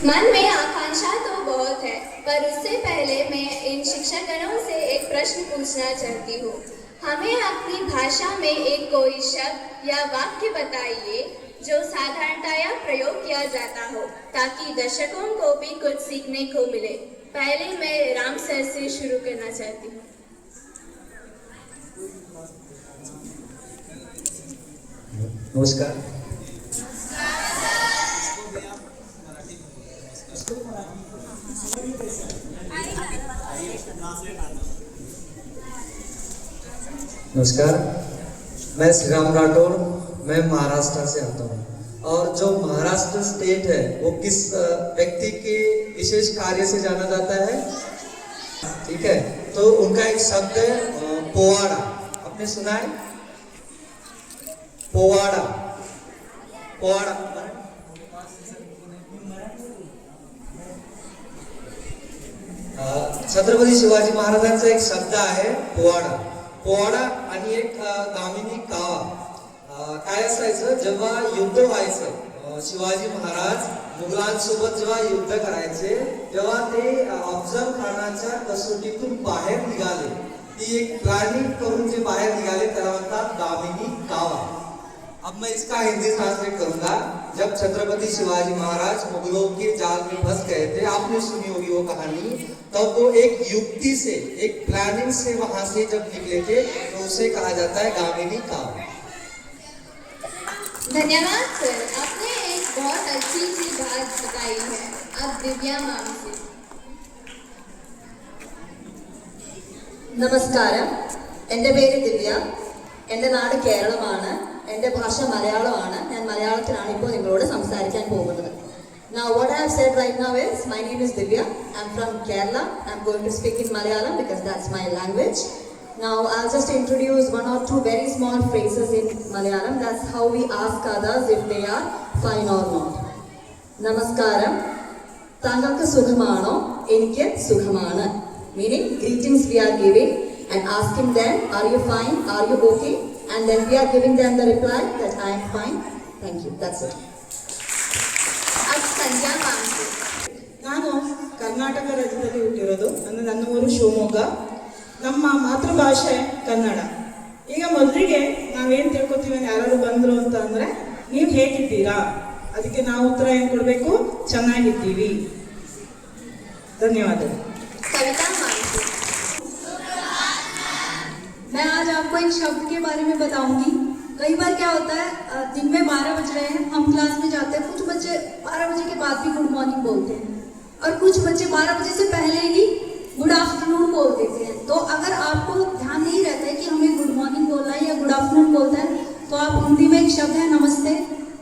मन में आकांक्षा तो बहुत है, पर उससे पहले मैं इन शिक्षकगणों से एक प्रश्न पूछना चाहती हूँ। हमें अपनी भाषा में एक कोई शब्द या वाक्य बताइए जो साधारणतया प्रयोग किया जाता हो, ताकि दर्शकों को भी कुछ सीखने को मिले। पहले मैं राम सर से शुरू करना चाहती हूँ। नमस्कार। नमस्कार, मैं श्री राम राठौर, मैं महाराष्ट्र से आता हूँ। और जो महाराष्ट्र स्टेट है वो किस व्यक्ति के विशेष कार्य से जाना जाता है? ठीक है, तो उनका एक शब्द है पोवाड़ा। आपने सुना है? पोवाड़ा। पोवाड़ा छत्रपती शिवाजी महाराजांचा एक शब्द आहे पोवाडा। पोवाडा आणि एक दामिनी कावा। काय असायचं, जेव्हा युद्ध व्हायचं, शिवाजी महाराज मुघलांसोबत जेव्हा युद्ध करायचे तेव्हा ते अफजल खानाच्या कसोटीतून बाहेर निघाले, ती एक प्लॅनिंग करून जे बाहेर निघाले त्याला म्हणतात दामिनी कावा। अब मैं इसका हिंदी ट्रांसलेट करूंगा। जब छत्रपति शिवाजी महाराज मुगलों के जाल में फंस गए थे, आपने सुनी होगी वो कहानी, तब वो एक युक्ति से, एक प्लानिंग से वहां से जब निकले थे तो उसे कहा जाता है दामिनी कावा। धन्यवाद सर, आपने एक बहुत अच्छी सी बात बताई है। अब दिव्या मैम से। നമസ്കാരം, എൻ്റെ പേര് ദിവ്യ, എൻ്റെ നാട് കേരളമാണ്, എൻ്റെ ഭാഷ മലയാളമാണ്. ഞാൻ മലയാളത്തിലാണ് ഇപ്പോൾ നിങ്ങളോട് സംസാരിക്കാൻ പോകുന്നത്. Now what I have said right now is, my name is Divya, I'm from Kerala. I'm going to speak in Malayalam because that's my language. Now I'll just introduce one or two very small phrases in Malayalam. That's how we ask others if they are fine or not. നമസ്കാരം, താങ്കൾക്ക് സുഖമാണോ? എനിക്ക് സുഖമാണ്. Meaning greetings we are giving and asking them, are you fine? Are you okay? And then we are giving them the reply that I am fine. Thank you. That's it. अब संध्या ma'am से। ನಾನು ಕರ್ನಾಟಕ ರಾಜ್ಯದಲ್ಲಿ ಹುಟ್ಟಿರೋದು. ನನ್ನ ಊರು ಶಿವಮೊಗ್ಗ. ನಮ್ಮ ಮಾತೃಭಾಷೆ ಕನ್ನಡ. ಈಗ ಮೊದಲಿಗೆ ನಾವೇನು ತಿಳ್ಕೊತೀವಿ, ಯಾರು ಬಂದರು ಅಂತ ಅಂದರೆ, ನೀವು ಹೇಗಿದ್ದೀರಾ? ಅದಕ್ಕೆ ನಾವು ಉತ್ತರ ಏನು ಕೊಡಬೇಕು? ಚೆನ್ನಾಗಿದ್ದೀವಿ. ಧನ್ಯವಾದಗಳು. कविता मैम से। मैं आज आपको एक शब्द के बारे में बताऊंगी। कई बार क्या होता है, दिन में 12 बज रहे हैं, हम क्लास में जाते हैं, कुछ बच्चे 12 बजे के बाद भी गुड मॉर्निंग बोलते हैं और कुछ बच्चे 12 बजे से पहले ही गुड आफ्टरनून बोल देते हैं। तो अगर आपको ध्यान नहीं रहता है कि हमें गुड मॉर्निंग बोलना है या गुड आफ्टरनून बोलना है, तो आप हिंदी में एक शब्द है नमस्ते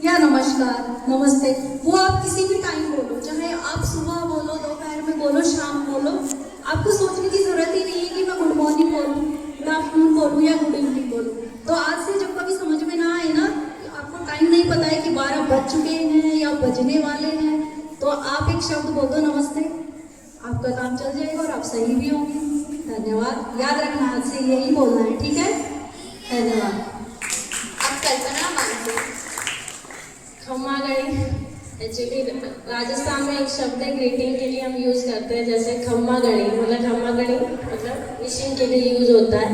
या नमस्कार, नमस्ते, वो आप किसी भी टाइम बोलो, चाहे आप सुबह बोलो, दोपहर में बोलो, शाम बोलो। आपको सोचने की जरूरत ही नहीं है कि मैं गुड मॉर्निंग बोलूँ, गुड आफ्टरनून बोलूँ या गुड इवनिंग बोलूँ। तो आज से जब कभी समझ में ना आए ना, आपको टाइम नहीं पता है कि 12 बज चुके हैं या बजने वाले हैं, तो आप एक शब्द बोल दो नमस्ते, आपका काम चल जाएगा और आप सही भी होंगे। धन्यवाद। याद रखना, आज से यही बोलना है, ठीक है? धन्यवाद। अब कल्पना मैम से। खम्मा गणी एक्चुअली राजस्थान में एक शब्द है ग्रीटिंग के लिए हम यूज़ करते हैं, जैसे खम्मा गणी मतलब विशिंग के लिए यूज़ होता है।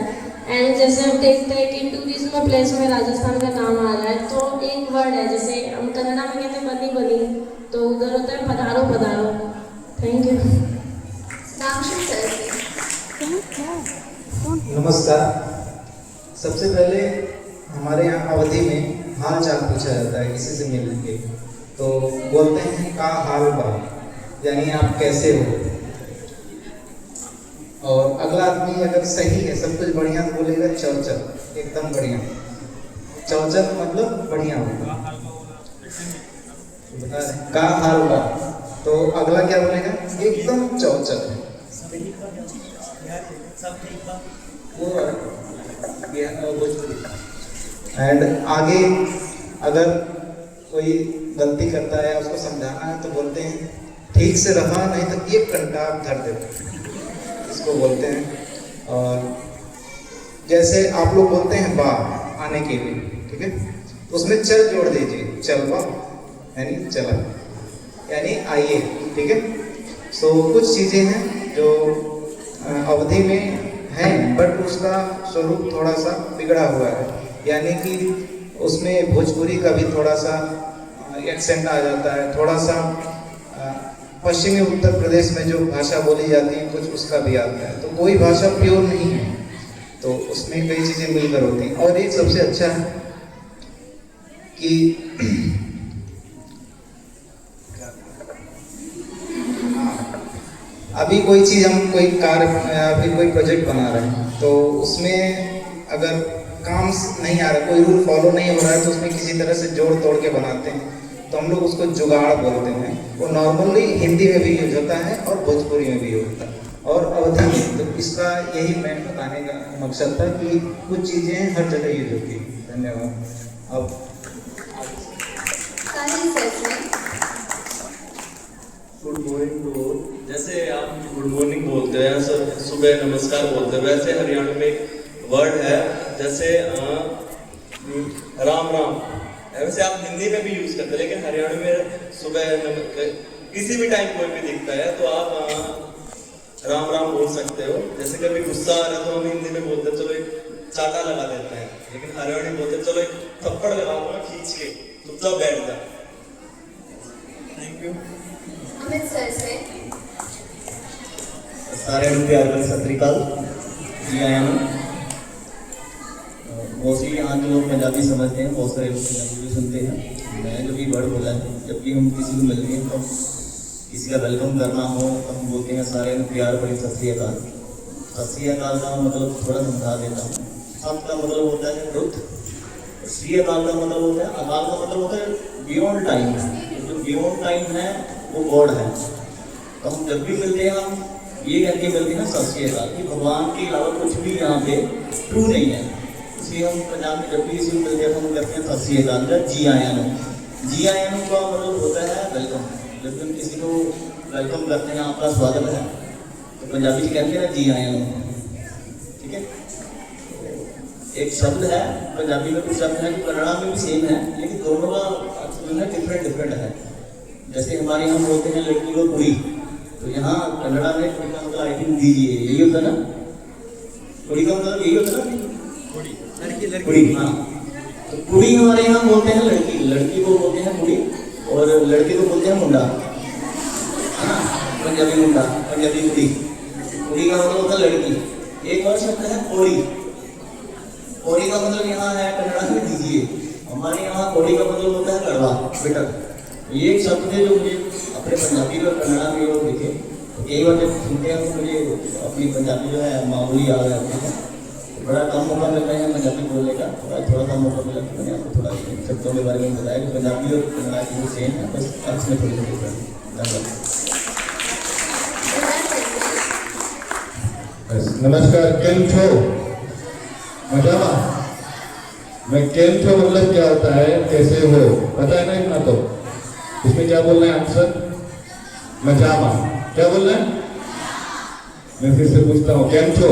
एंड जैसे हम देखते हैं कि टूरिज्म प्लेस में राजस्थान का नाम आ रहा है, तो एक वर्ड है, जैसे हम कन्नड़ा में कहते हैं बनी बनी, तो उधर होता है पधारो पधारो। Thank you. रामशु सर से। नमस्कार। सबसे पहले हमारे यहाँ अवधि में हाल चाल पूछा जाता है किसी से मिलने के, तो बोलते हैं का हाल बा, यानी आप कैसे हो। और अगला आदमी अगर सही है, सब कुछ बढ़िया, तो बोलेगा चौचक, एकदम बढ़िया। चौचक मतलब बढ़िया होगा। का हाल बा, तो अगला क्या बोलेगा? एकदम चौचक है। एंड आगे अगर कोई गलती करता है, उसको समझाना है, तो बोलते हैं ठीक से रहा, नहीं तो एक घंटा आप धर देते, इसको बोलते हैं। और जैसे आप लोग बोलते हैं बा आने के लिए, ठीक है, तो उसमें चल जोड़ दीजिए, चल बा यानी चला। यानी आइए, ठीक है। सो कुछ चीज़ें हैं जो अवधि में हैं, बट उसका स्वरूप थोड़ा सा बिगड़ा हुआ है, यानी कि उसमें भोजपुरी का भी थोड़ा सा एक्सेंट आ जाता है, थोड़ा सा पश्चिमी उत्तर प्रदेश में जो भाषा बोली जाती है कुछ उसका भी आता है। तो कोई भाषा प्योर नहीं है, तो उसमें कई चीज़ें मिलकर होती हैं। और एक सबसे अच्छा है कि अभी कोई चीज़ हम कोई कार्य अभी कोई प्रोजेक्ट बना रहे हैं, तो उसमें अगर काम नहीं आ रहा, कोई रूल फॉलो नहीं हो रहा है, तो उसमें किसी तरह से जोड़ तोड़ के बनाते हैं, तो हम लोग उसको जुगाड़ बोलते हैं। वो नॉर्मली हिंदी में भी यूज होता है और भोजपुरी में भी होता है और अवधि में। तो इसका यही मैं बताने का मकसद था कि कुछ चीज़ें हर जगह यूज होती हैं। धन्यवाद। अब गुड मॉर्निंग टू ऑल। जैसे आप गुड मॉर्निंग बोलते हैं, सर सुबह नमस्कार बोलते हैं, वैसे हरियाणा में एक वर्ड है जैसे राम राम, वैसे आप हिंदी में भी यूज करते हैं, लेकिन हरियाणा में सुबह किसी भी टाइम कोई भी दिखता है तो आप राम राम बोल सकते हो। जैसे कभी गुस्सा आ रहा है तो हम हिंदी में बोलते हैं चलो एक चाटा लगा देते हैं, लेकिन हरियाणा बोलते हैं चलो एक थप्पड़ लगा दो खींच के, चुपचाप बैठ जा। Thank you. अमित सर से सारे प्यार कर सत श्री अकाल जी। आया हूँ मोस्टली यहाँ के लोग पंजाबी समझते हैं, बहुत सारे लोग पंजाबी भी सुनते हैं। मैं जो भी वर्ड बोला है, जब भी हम किसी को मिलते हैं तो किसी का वेलकम करना हो तो हम बोलते हैं सारे प्यार भरी सत श्री अकाल। सत श्री अकाल का मतलब थोड़ा समझा देता हूँ। सत का मतलब होता है ट्रुथ, श्री अकाल का मतलब होता है, अकाल का मतलब होता है बियॉन्ड टाइम। जो बियॉन्ड टाइम है वो गॉड है। तो हम जब भी मिलते हैं हम ये कह के मिलते हैं सत श्री अकाल, कि भगवान के अलावा कुछ भी यहाँ पे ट्रू नहीं है। इसलिए हम पंजाब में जब भी किसी को मिलते हैं तो हम कहते हैं सत श्री अकाल या जी आया नो। जी आया नो का मतलब होता है वेलकम। जब हम किसी को वेलकम करते हैं, आपका स्वागत है, तो पंजाबी से कहते हैं जी आया नो, ठीक है। एक शब्द है पंजाबी में, कुछ शब्द है जो कन्नड़ा में भी सेम है, लेकिन दोनों का अर्थ जो है डिफरेंट है। जैसे हमारे यहाँ बोलते हैं लड़की को कुड़ी, तो यहाँ कन्नड़ा में कुड़ी का मतलब आई थिंक दीजिए, यही होता है ना। कुड़ी का मतलब यही होता है ना, कुड़ी। हाँ, तो कुड़ी हमारे यहाँ बोलते हैं लड़की, लड़की को बोलते हैं कुड़ी, और लड़के को बोलते हैं मुंडा, है ना। पंजाबी मुंडा, पंजाबी कुड़ी। कुड़ी का मतलब होता है लड़की। एक और शब्द है कोड़ी। कोड़ी का मतलब यहाँ है कन्नड़ा में दीजिए, हमारे यहाँ कोड़ी का मतलब होता है कड़वा, बिटर। ये एक शब्द है जो मुझे अपने पंजाबी और कन्नड़ा में लोग दिखे, तो कई बार जब सुनते हैं तो मुझे अपनी पंजाबी जो है मामूली याद आती है। बड़ा कम मौका मिलता है पंजाबी बोलने का, थोड़ा सा मौका मिला तो मैंने आपको थोड़ा शब्दों के बारे में बताया कि पंजाबी और कन्नड़ा की जो सेम है, बस अर्थ में थोड़ी थोड़ी धन्यवाद। नमस्कार, केम छो मजामा। मैं केम छो मतलब क्या होता है, कैसे हो, पता है ना इतना तो। इसमें क्या बोलना है आंसर, मजामा। क्या बोलना है, मैं फिर से पूछता हूँ, केम छो।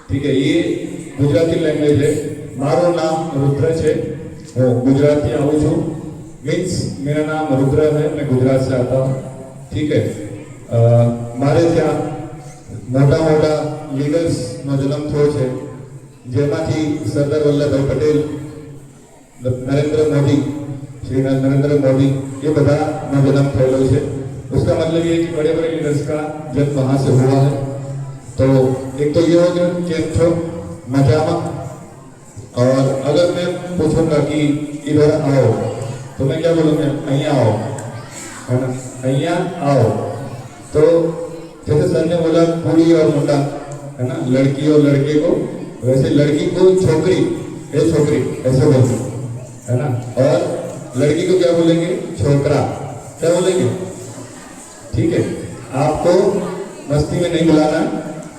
ठीक है, ये गुजराती लैंग्वेज है। मारो नाम रुद्र है, હું गुजराती आऊँ छू, मीन्स मेरा नाम रुद्र है, मैं गुजरात से आता हूँ। ठीक है, मारे ત્યાં મોટા મોટા લીડર્સનો જન્મ થયો છે, જેમાંથી સરદાર વલ્લભભાઈ પટેલ, નરેન્દ્ર મોદી, श्री नरेंद्र मोदी, ये बधाનો जन्म થયેલો છે। उसका मतलब ये कि बड़े बड़े लीडर्स का जन्म वहाँ से हुआ है। तो एक तो ये हो गया केम छो मजामा। और अगर मैं पूछूंगा कि इधर आओ तो मैं क्या बोलूँगा, अहिया आओ, है ना, अहिया आओ। तो जैसे सर ने बोला कुड़ी और मुंडा, है ना, लड़की और लड़के को, वैसे लड़की को छोकरी, ये छोकरी ऐसे बोलते, है ना। और लड़की को क्या बोलेंगे, छोकरा, क्या बोलेंगे। ठीक है, आपको मस्ती में नहीं बुलाना,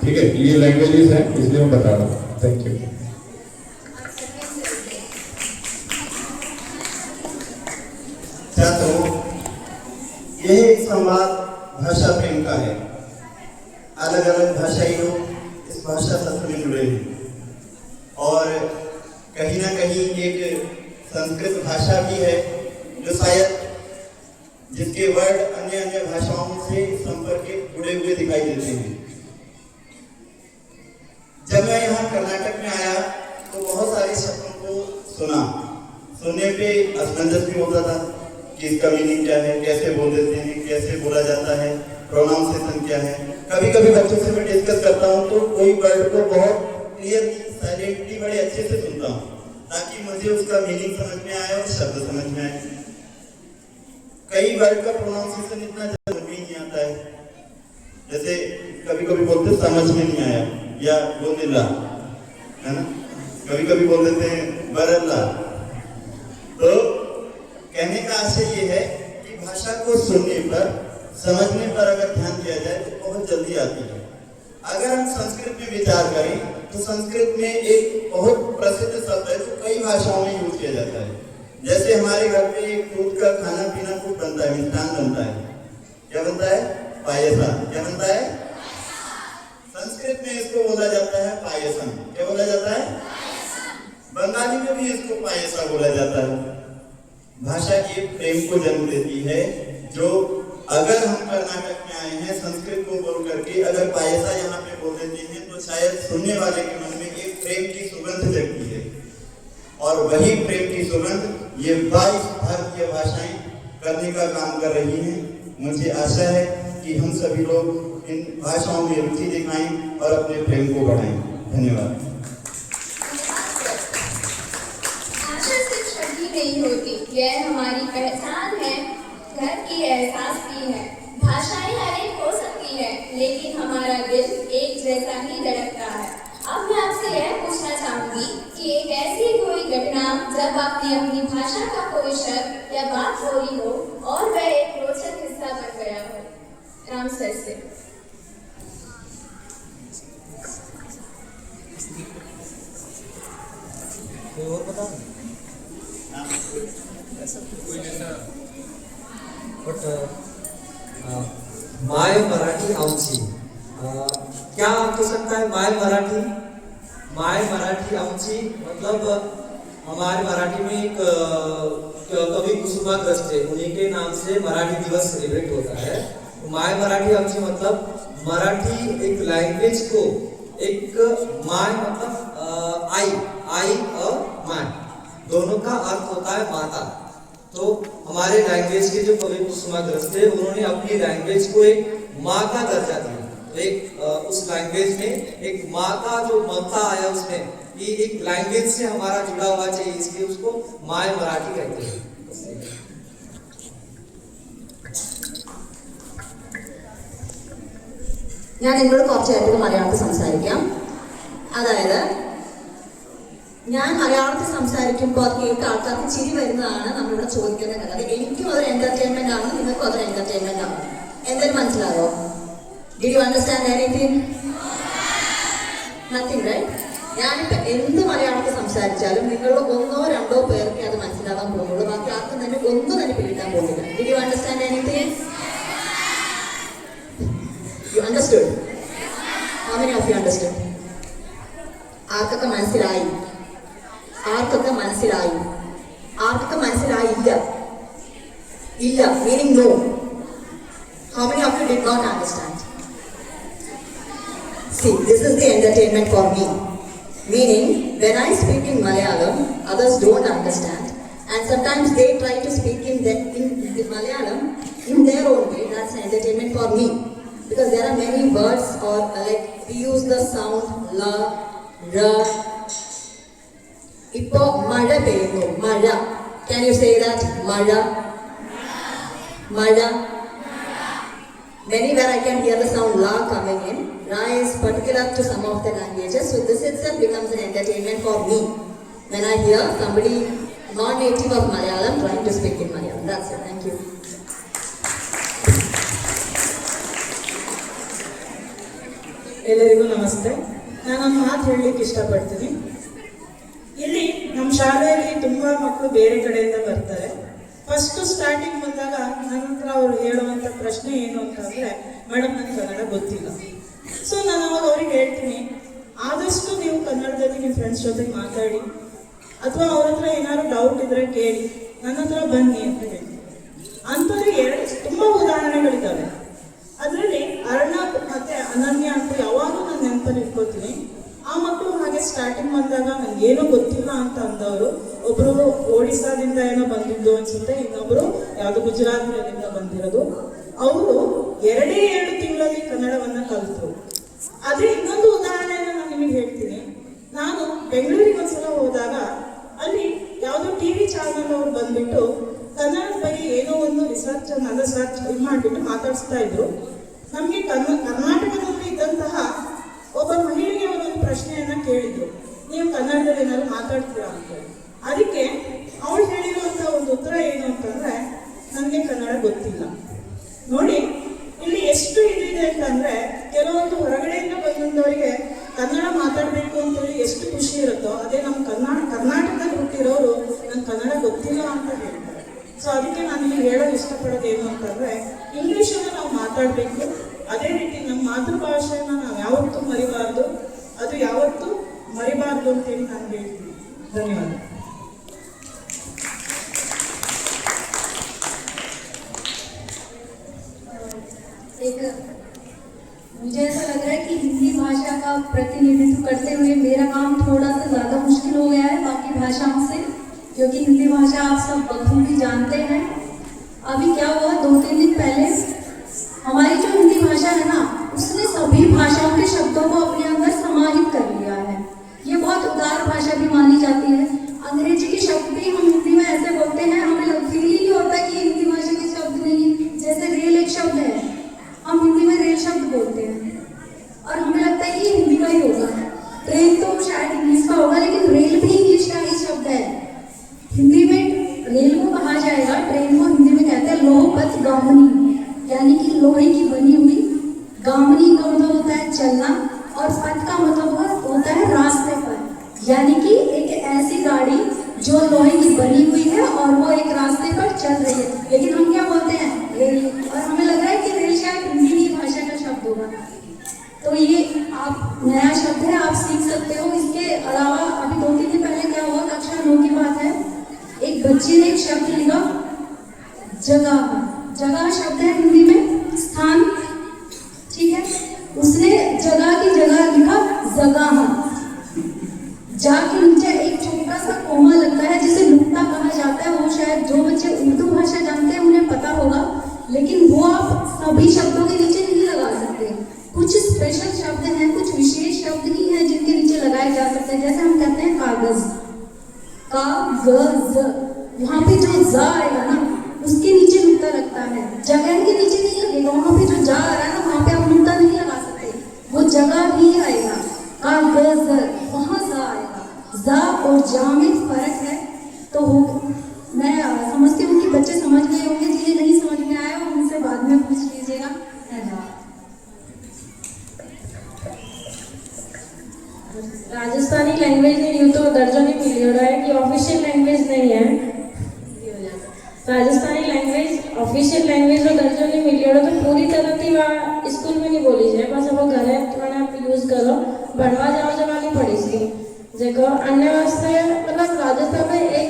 ठीक है, ये लैंग्वेजेस हैं इसलिए मैं बता रहा हूँ। Thank you. छात्रों, यह एक संवाद भाषा प्रेम का है। अलग अलग भाषाई लोग इस भाषा सत्र में जुड़े हैं और कहीं ना कहीं एक संस्कृत भाषा भी है जो शायद जिसके वर्ड अन्य अन्य भाषाओं से संपर्क के जुड़े हुए दिखाई देते हैं। जब मैं यहाँ कर्नाटक में आया तो बहुत सारे शब्दों को सुनने पे असमंजस भी होता था कि इसका मीनिंग क्या है, कैसे बोल देते हैं, कैसे बोला जाता है, प्रोनाउंसिएशन क्या है। कभी कभी बच्चों से मैं डिस्कस करता हूँ तो कोई वर्ड को बहुत क्लियरली साइलेंटली बड़े अच्छे से सुनता हूँ ताकि मुझे उसका मीनिंग समझ में आए और शब्द समझ में आए। कई वर्ड का प्रोनाउंसिएशन इतना समझ में नहीं आता है, जैसे कभी कभी बोलते समझ में नहीं आया या बोलिला, है ना, कभी कभी बोल देते हैं बरला। तो कहने का आशय ये है कि भाषा को सुनने पर, समझने पर अगर ध्यान दिया जाए तो बहुत जल्दी आती है। अगर हम संस्कृत में विचार करें तो संस्कृत में एक बहुत प्रसिद्ध शब्द है जो कई भाषाओं में यूज किया जाता है। जैसे हमारे घर पे एक दूध का खाना पीना खूब बनता है, मिष्ठान बनता है। क्या बनता है? पायसा। क्या बनता है? संस्कृत में इसको बोला जाता है पायसम। क्या बोला जाता है? बंगाली में भी इसको पायसा बोला जाता है। भाषा के प्रेम को जन्म देती है, जो अगर हम कर्नाटक में आए हैं संस्कृत को बोल करके अगर पायसा यहाँ पे बोल देते हैं तो शायद सुनने वाले के मन में एक प्रेम की सुगंध जगती है, और वही प्रेम की सुगंध ये 22 भारतीय भाषाएं करने का काम कर रही हैं। मुझे आशा है कि हम सभी लोग इन भाषाओं में रुचि दिखाएं और अपने प्रेम को बढ़ाएं। धन्यवाद। भाषा सिर्फ शब्द ही नहीं होती, यह हमारी पहचान है, घर की एहसास की है। भाषाएं अनेक हो सकती है, लेकिन हमारा दिल एक जैसा ही धड़कता है। अब मैं आपसे यह पूछना चाहूंगी कि एक ऐसी कोई घटना जब आपने अपनी भाषा का कोई शब्द या बात बोली हो और वह एक रोचक हिस्सा बन गया हो। राम सर से। और बता बट माय मराठी आमची, क्या अर्थ हो सकता है माय मराठी? माय मराठी आमची मतलब हमारे मराठी में एक कवि कुसुमाग्रज थे, उन्हीं के नाम से मराठी दिवस सेलिब्रेट होता है। माय मराठी आमची मतलब मराठी एक लैंग्वेज को एक माय मतलब आई और माय दोनों का अर्थ होता है माता। तो हमारे लैंग्वेज के जो कवि कुसुमाग्रज थे उन्होंने अपनी लैंग्वेज को एक माँ का दर्जा दिया। तो एक उस लैंग्वेज में एक माँ का जो ममता आया उसमें कि एक लैंग्वेज से हमारा जुड़ा हुआ चाहिए, इसलिए उसको माय मराठी कहते हैं। ഞാൻ നിങ്ങളോട് കുറച്ചായിട്ട് മലയാളത്തിൽ സംസാരിക്കാം. അതായത് ഞാൻ മലയാളത്തിൽ സംസാരിക്കുമ്പോൾ അത് കേട്ട ആൾക്കാർക്ക് ചിരി വരുന്നതാണ് നമ്മളിവിടെ ചോദിക്കുന്ന കാര്യം. അത് എനിക്കും അതൊരു എന്റർടൈൻമെന്റ് ആണ്, നിങ്ങൾക്കും അതൊരു എന്റർടൈൻമെന്റ് ആണ്. എന്തായാലും മനസ്സിലായോ? Did you understand anything? Nothing, right? ഞാനിപ്പോൾ എന്ത് മലയാളത്തിൽ സംസാരിച്ചാലും നിങ്ങളുടെ ഒന്നോ രണ്ടോ പേർക്ക് അത് മനസ്സിലാകാൻ പോകുന്നുള്ളൂ, ബാക്കി ആർക്കും തന്നെ ഒന്നും തന്നെ പിടിക്കാൻ പോകുന്നില്ല. Did you understand anything? You understood? How many of you understood? ആർക്കൊക്കെ മനസ്സിലായി? ആർക്കൊക്കെ മനസ്സിലായി? ആർക്കൊക്കെ മനസ്സിലായില്ല? ഇല്ല meaning no. How many of you did not understand? See, this is the entertainment for me. Meaning, when I speak in Malayalam, others don't understand, and sometimes they try to speak in Malayalam in their own way. That's an entertainment for me. Because there are many words or like we use the sound la, ra. Ippo mala peyunnu, mala. Can you say that? Mala. Mala. Many where I can hear the sound la coming in. Ra is particular to some of the languages, so this itself becomes an entertainment for me when I hear somebody non-native of Malayalam trying to speak in Malayalam. That's it. Thank you. ಎಲ್ಲರಿಗೂ ನಮಸ್ತೆ. ನಾನೊಂದು ಮಾತು ಹೇಳಲಿಕ್ಕೆ ಇಷ್ಟಪಡ್ತೀನಿ. ಇಲ್ಲಿ ನಮ್ಮ ಶಾಲೆಯಲ್ಲಿ ತುಂಬ ಮಕ್ಕಳು ಬೇರೆ ಕಡೆಯಿಂದ ಬರ್ತಾರೆ. ಫಸ್ಟ್ ಸ್ಟಾರ್ಟಿಂಗ್ ಬಂದಾಗ ನನ್ನ ಹತ್ರ ಅವ್ರು ಹೇಳುವಂಥ ಪ್ರಶ್ನೆ ಏನು ಅಂತಂದರೆ, ಮೇಡಮ್ ನನಗೆ ಕನ್ನಡ ಗೊತ್ತಿಲ್ಲ. ಸೊ ನಾನು ಅವಾಗ ಅವ್ರಿಗೆ ಹೇಳ್ತೀನಿ, ಆದಷ್ಟು ನೀವು ಕನ್ನಡದಲ್ಲಿ ನಿಮ್ಮ ಫ್ರೆಂಡ್ಸ್ ಜೊತೆಗೆ ಮಾತಾಡಿ, ಅಥವಾ ಅವ್ರ ಹತ್ರ ಏನಾದ್ರು ಡೌಟ್ ಇದ್ರೆ ಕೇಳಿ, ನನ್ನ ಹತ್ರ ಬನ್ನಿ ಅಂತ ಹೇಳ್ತೀನಿ. ಅಂಥವ್ರಿಗೆ 2 ಉದಾಹರಣೆಗಳಿದ್ದಾವೆ. ಅದರಲ್ಲಿ ಅರ್ಣಬ್ ಮತ್ತೆ ಅನನ್ಯ ಅಂತ ಯಾವಾಗಲೂ ನಾನು ನೆನಪಲ್ಲಿ ಇಟ್ಕೋತೀನಿ. ಆ ಮಕ್ಕಳು ಹಾಗೆ ಸ್ಟಾರ್ಟಿಂಗ್ ಬಂದಾಗ ನನಗೇನೋ ಗೊತ್ತಿಲ್ಲ ಅಂತ ಅಂದವರು, ಒಬ್ರು ಒಡಿಸ್ಸಾದಿಂದ ಏನೋ ಬಂದಿದ್ದು ಅನ್ಸುತ್ತೆ, ಇನ್ನೊಬ್ರು ಯಾವುದು ಗುಜರಾತ್ದಿಂದ ಬಂದಿರೋದು. ಅವರು 2 ತಿಂಗಳಲ್ಲಿ ಕನ್ನಡವನ್ನ ಕಲಿತರು. ಆದ್ರೆ ಇನ್ನೊಂದು ಉದಾಹರಣೆಯನ್ನು ನಾನು ನಿಮಗೆ ಹೇಳ್ತೀನಿ. ನಾನು ಬೆಂಗಳೂರಿಗೆ ಒಂದ್ಸಲ ಹೋದಾಗ ಅಲ್ಲಿ ಯಾವುದೋ ಟಿವಿ ಚಾನಲ್ ಅವರು ಬಂದ್ಬಿಟ್ಟು ಕನ್ನಡದ ಬಗ್ಗೆ ಏನೋ ಒಂದು ರಿಸರ್ಚ್ ಇದು ಮಾಡಿಬಿಟ್ಟು ಮಾತಾಡಿಸ್ತಾ ಇದ್ರು. ನಮಗೆ ಕರ್ನಾಟಕದಲ್ಲಿ ಇದ್ದಂತಹ ಒಬ್ಬ ಮಹಿಳೆಗೆ ಅವರು ಒಂದು ಪ್ರಶ್ನೆಯನ್ನ ಕೇಳಿದ್ರು, ನೀವು ಕನ್ನಡದಲ್ಲಿ ಏನಾದ್ರು ಮಾತಾಡ್ತೀರಾ ಅಂತ. ಅದಕ್ಕೆ ಅವಳು ಹೇಳಿರುವಂತಹ ಒಂದು ಉತ್ತರ ಏನು ಅಂತಂದ್ರೆ, ನನಗೆ ಕನ್ನಡ ಗೊತ್ತಿಲ್ಲ. ನೋಡಿ ಇಲ್ಲಿ ಎಷ್ಟು ಇದಿದೆ ಅಂತಂದ್ರೆ, ಕೆಲವೊಂದು ಹೊರಗಡೆಯಿಂದ ಬಂದವರಿಗೆ ಕನ್ನಡ ಮಾತಾಡಬೇಕು ಅಂತೇಳಿ ಎಷ್ಟು ಖುಷಿ ಇರುತ್ತೋ, ಅದೇ ನಮ್ಮ ಕರ್ನಾಟಕದಲ್ಲಿ ಹುಟ್ಟಿರೋರು ನಂಗೆ ಕನ್ನಡ ಗೊತ್ತಿಲ್ಲ ಅಂತ ಹೇಳ್ತಾರೆ. ಸೊ ಅದಕ್ಕೆ ನಾನು ಇಲ್ಲಿ ಹೇಳೋದು ಇಷ್ಟಪಡೋದು ಏನು ಅಂತಂದ್ರೆ, ಇಂಗ್ಲೀಷನ್ನು ನಾವು ಮಾತಾಡಬೇಕು. ಅದೇ ರೀತಿ ನಮ್ಮ ಮಾತೃಭಾಷೆಯನ್ನು ನಾವು ಯಾವತ್ತೂ ಮರಿಬಾರ್ದು, ಅದು ಯಾವತ್ತೂ ಮರಿಬಾರ್ದು ಅಂತೇಳಿ ನಾನು ಹೇಳ್ತೀನಿ. ಧನ್ಯವಾದ. मुझे ऐसा लग रहा है कि हिंदी भाषा का प्रतिनिधित्व करते हुए मेरा काम थोड़ा सा ज़्यादा मुश्किल हो गया है बाकी भाषाओं से, क्योंकि हिंदी भाषा आप सब बखूबी जानते हैं। अभी क्या हुआ, 2-3 दिन पहले हमारी जो हिंदी भाषा है ना, उसने सभी भाषाओं के शब्दों को अपने अंदर समाहित कर लिया है। ये बहुत उदार भाषा भी मानी जाती है। अंग्रेजी के शब्द भी हम हिंदी में ऐसे बोलते हैं, हमें फील ही नहीं होता कि ये हिंदी भाषा के शब्द नहीं। जैसे रेल एक शब्द है, हम हिंदी में रेल शब्द बोलते हैं और हमें लगता है कि ये हिंदी का ही होगा। ट्रेन तो शायद इंग्लिश का होगा, लेकिन रेल भी इंग्लिश का ही शब्द है। हिंदी में रेल को कहा जाएगा, ट्रेन को हिंदी में कहते हैं लोहपथ गामनी, यानी कि लोहे की बनी हुई। गामनी का मतलब होता है चलना, और पथ का मतलब होता है रास्ते पर, यानी कि एक ऐसी गाड़ी जो लोहे की बनी हुई है और वो एक रास्ते पर चल रही है। लेकिन हम क्या बोलते हैं, रेल, और हमें लग रहा है कि रेल शायद हिंदी की भाषा का शब्द होगा। तो ये आप नया शब्द है, आप सीख सकते हो। इसके अलावा अभी 2-3 दिन पहले क्या हुआ, कक्षा 9 की बात है, एक बच्ची ने एक शब्द लिखा जगह। जगह शब्द है हिंदी में स्थान, ठीक है। उसने जगह की जगह लिखा जगह। जा के नीचे एक छोटा सा कोमा लगता है जिसे नुक्ता कहा जाता है। वो शायद जो बच्चे उर्दू भाषा जानते हैं उन्हें पता होगा, लेकिन वो आप सभी शब्दों के नीचे नहीं लगा सकते। कुछ स्पेशल शब्द हैं, कुछ विशेष शब्द ही हैं जिनके नीचे लगाए जा सकते हैं। जैसे हम कहते हैं कागज, कागज, वहाँ पे जो जा आएगा ना, उसके नीचे नुक्ता लगता है। जगह के नीचे नहीं लगेगा, वहाँ पे जो जा आ रहा है ना, वहाँ पे आप नुक्ता नहीं लगा सकते, वो जगह ही आएगा। कागज, वहाँ जा आएगा। जा और जा में फर्क है। तो मैं समझती हूँ कि बच्चे समझ गए होंगे। जिन्हें नहीं समझ में आया वो उनसे बाद में पूछ लीजिएगा। धन्यवाद। राजस्थानी लैंग्वेज में यूँ तो दर्जनों पीरियड है कि ऑफिशियल लैंग्वेज नहीं है। राजस्थानी लैंग्वेज ऑफिशियल लैंग्वेज और दर्जनों पीरियड तो पूरी तरह थी वहाँ स्कूल में नहीं बोली जाए, बस वो घर है थोड़ा आप यूज़ करो, बढ़वा जाओ जमा नहीं पड़ी इसकी जगह। अन्य वास्ते मतलब राजस्थान में एक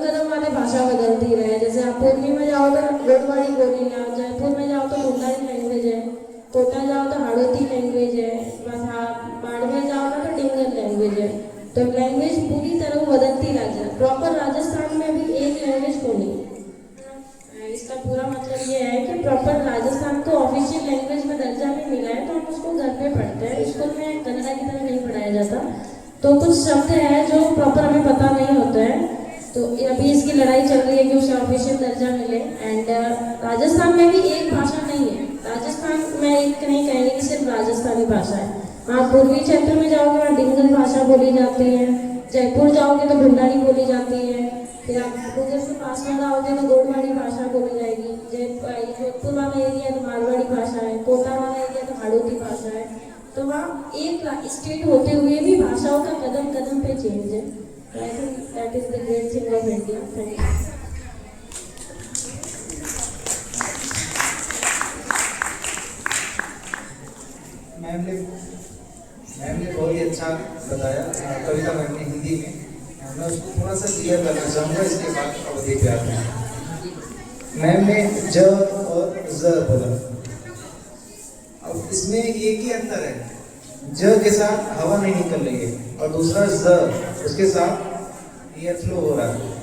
कदम वाले भाषा बदलती रहे। जैसे आप पूर्वी में जाओ तो गोडवाड़ी बोली है, जयपुर में जाओ तो मुंडारी लैंग्वेज है, कोटा जाओ तो हाड़ौती लैंग्वेज है, बस बाड़मेर जाओ तो डिंगल लैंग्वेज है। तो लैंग्वेज पूरी तरह बदलती रहती है। प्रॉपर राजस्थान में भी एक लैंग्वेज को नहीं। इसका पूरा मतलब ये है कि प्रॉपर राजस्थान को ऑफिशियल लैंग्वेज में दर्जा भी मिला है, तो हम उसको घर पे पढ़ते हैं। स्कूल में कन्नड़ा की तरह नहीं पढ़ाया जाता। तो कुछ शब्द हैं जो प्रॉपर हमें पता नहीं होता है, तो अभी इसकी लड़ाई चल रही है कि उसे ऑफिशियल दर्जा मिले। एंड राजस्थान में भी एक भाषा नहीं है। राजस्थान में एक नहीं कहेंगे कि सिर्फ राजस्थानी भाषा है। आप पूर्वी क्षेत्र में जाओगे वहाँ डिंगल भाषा बोली जाती है, जयपुर जाओगे तो भंडारी बोली जाती है, फिर आप गुजर से पास में आओगे तो गोडवाड़ी भाषा बोली जाएगी, जोधपुर वाला एरिया तो मारवाड़ी भाषा है, कोटा वाला एरिया तो हाड़ौती भाषा है। तो वहाँ एक स्टेट होते हुए भी भाषाओं का कदम कदम पे चेंज है। I think that is the great thing of India. Thank you. Ma'am ने बहुत ही अच्छा बताया कविता मैम ने हिंदी में। मैं उसको थोड़ा सा क्लियर करना चाहूँगा, इसके बाद अवधि पे आते हैं। मैम ने ज और ज बोला। अब इसमें एक ही अंतर है, ज के साथ हवा नहीं निकल रही है और दूसरा ज उसके साथ एयर फ्लो हो रहा है।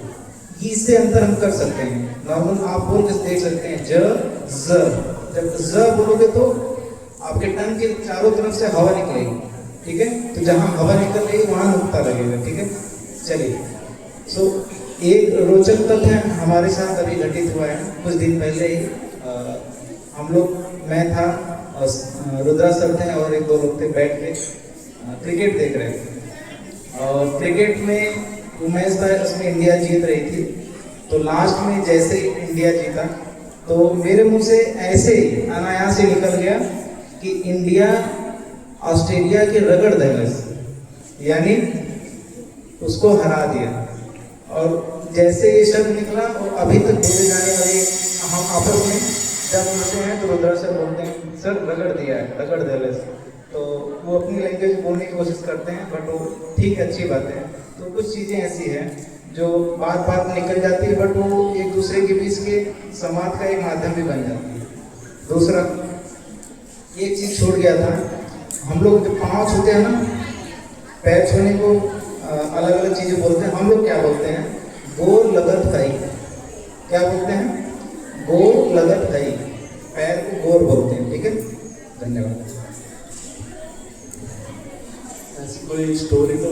इससे अंतर हम कर सकते हैं। नॉर्मल आप बोल के देख सकते हैं ज ज, जब ज बोलोगे तो आपके टंग के चारों तरफ से हवा निकलेगी, ठीक है। तो जहाँ हवा निकल रही है वहाँ नुक्ता लगेगा, ठीक है। चलिए, सो एक रोचक तथ्य हमारे साथ अभी घटित हुआ है कुछ दिन पहले ही। हम लोग, मैं था और रुद्रा सर थे और एक दो लोग थे, बैठ के क्रिकेट देख रहे थे। और क्रिकेट में वो मैच था, उसमें इंडिया जीत रही थी। तो लास्ट में जैसे इंडिया जीता तो मेरे मुंह से ऐसे ही अनायास ही निकल गया कि इंडिया ऑस्ट्रेलिया के रगड़ दहलस, यानी उसको हरा दिया। और जैसे ये शब्द निकला और अभी तक बोले जाने वाले हम आपस में जब बोलते हैं तो रुद्रा सर बोलते हैं सर रगड़ दिया है, रगड़ दहलस। तो वो अपनी लैंग्वेज बोलने की कोशिश करते हैं, बट वो ठीक अच्छी बात है। तो कुछ चीज़ें ऐसी हैं जो बात बात में निकल जाती है, बट वो एक दूसरे के बीच के संवाद का एक माध्यम भी बन जाती है। दूसरा एक चीज़ छोड़ गया था, हम लोग जो पाँव छूते हैं ना, पैर छूने को अलग अलग चीज़ें बोलते हैं। हम लोग क्या बोलते हैं, गोर लगत खाई। क्या बोलते हैं, गोर लगत खाई, पैर को गोर बोलते हैं, ठीक है। धन्यवाद। ऐसी कोई स्टोरी तो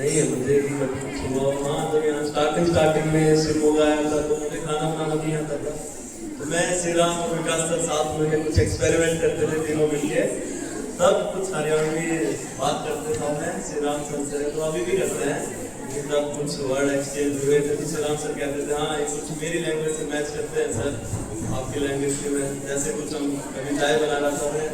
नहीं है मुझे कि सुबह हाँ जब यहाँ स्टार्टिंग में शिवमोगा आया था तो मुझे खाना बनाना नहीं आता था। तो मैं श्री राम और विकास सर साथ में कुछ एक्सपेरिमेंट करते थे तीनों मिलके, तब कुछ हरियाणवी बात करते थे हमने श्री राम सर से। तो अभी भी करते हैं, तब कुछ वर्ड एक्सचेंज हुए थे तो श्री राम सर कहते थे हाँ ये कुछ मेरी लैंग्वेज से मैच करते हैं सर आपकी लैंग्वेज के में। जैसे कुछ हम कभी चाय बनाना चाहते हैं,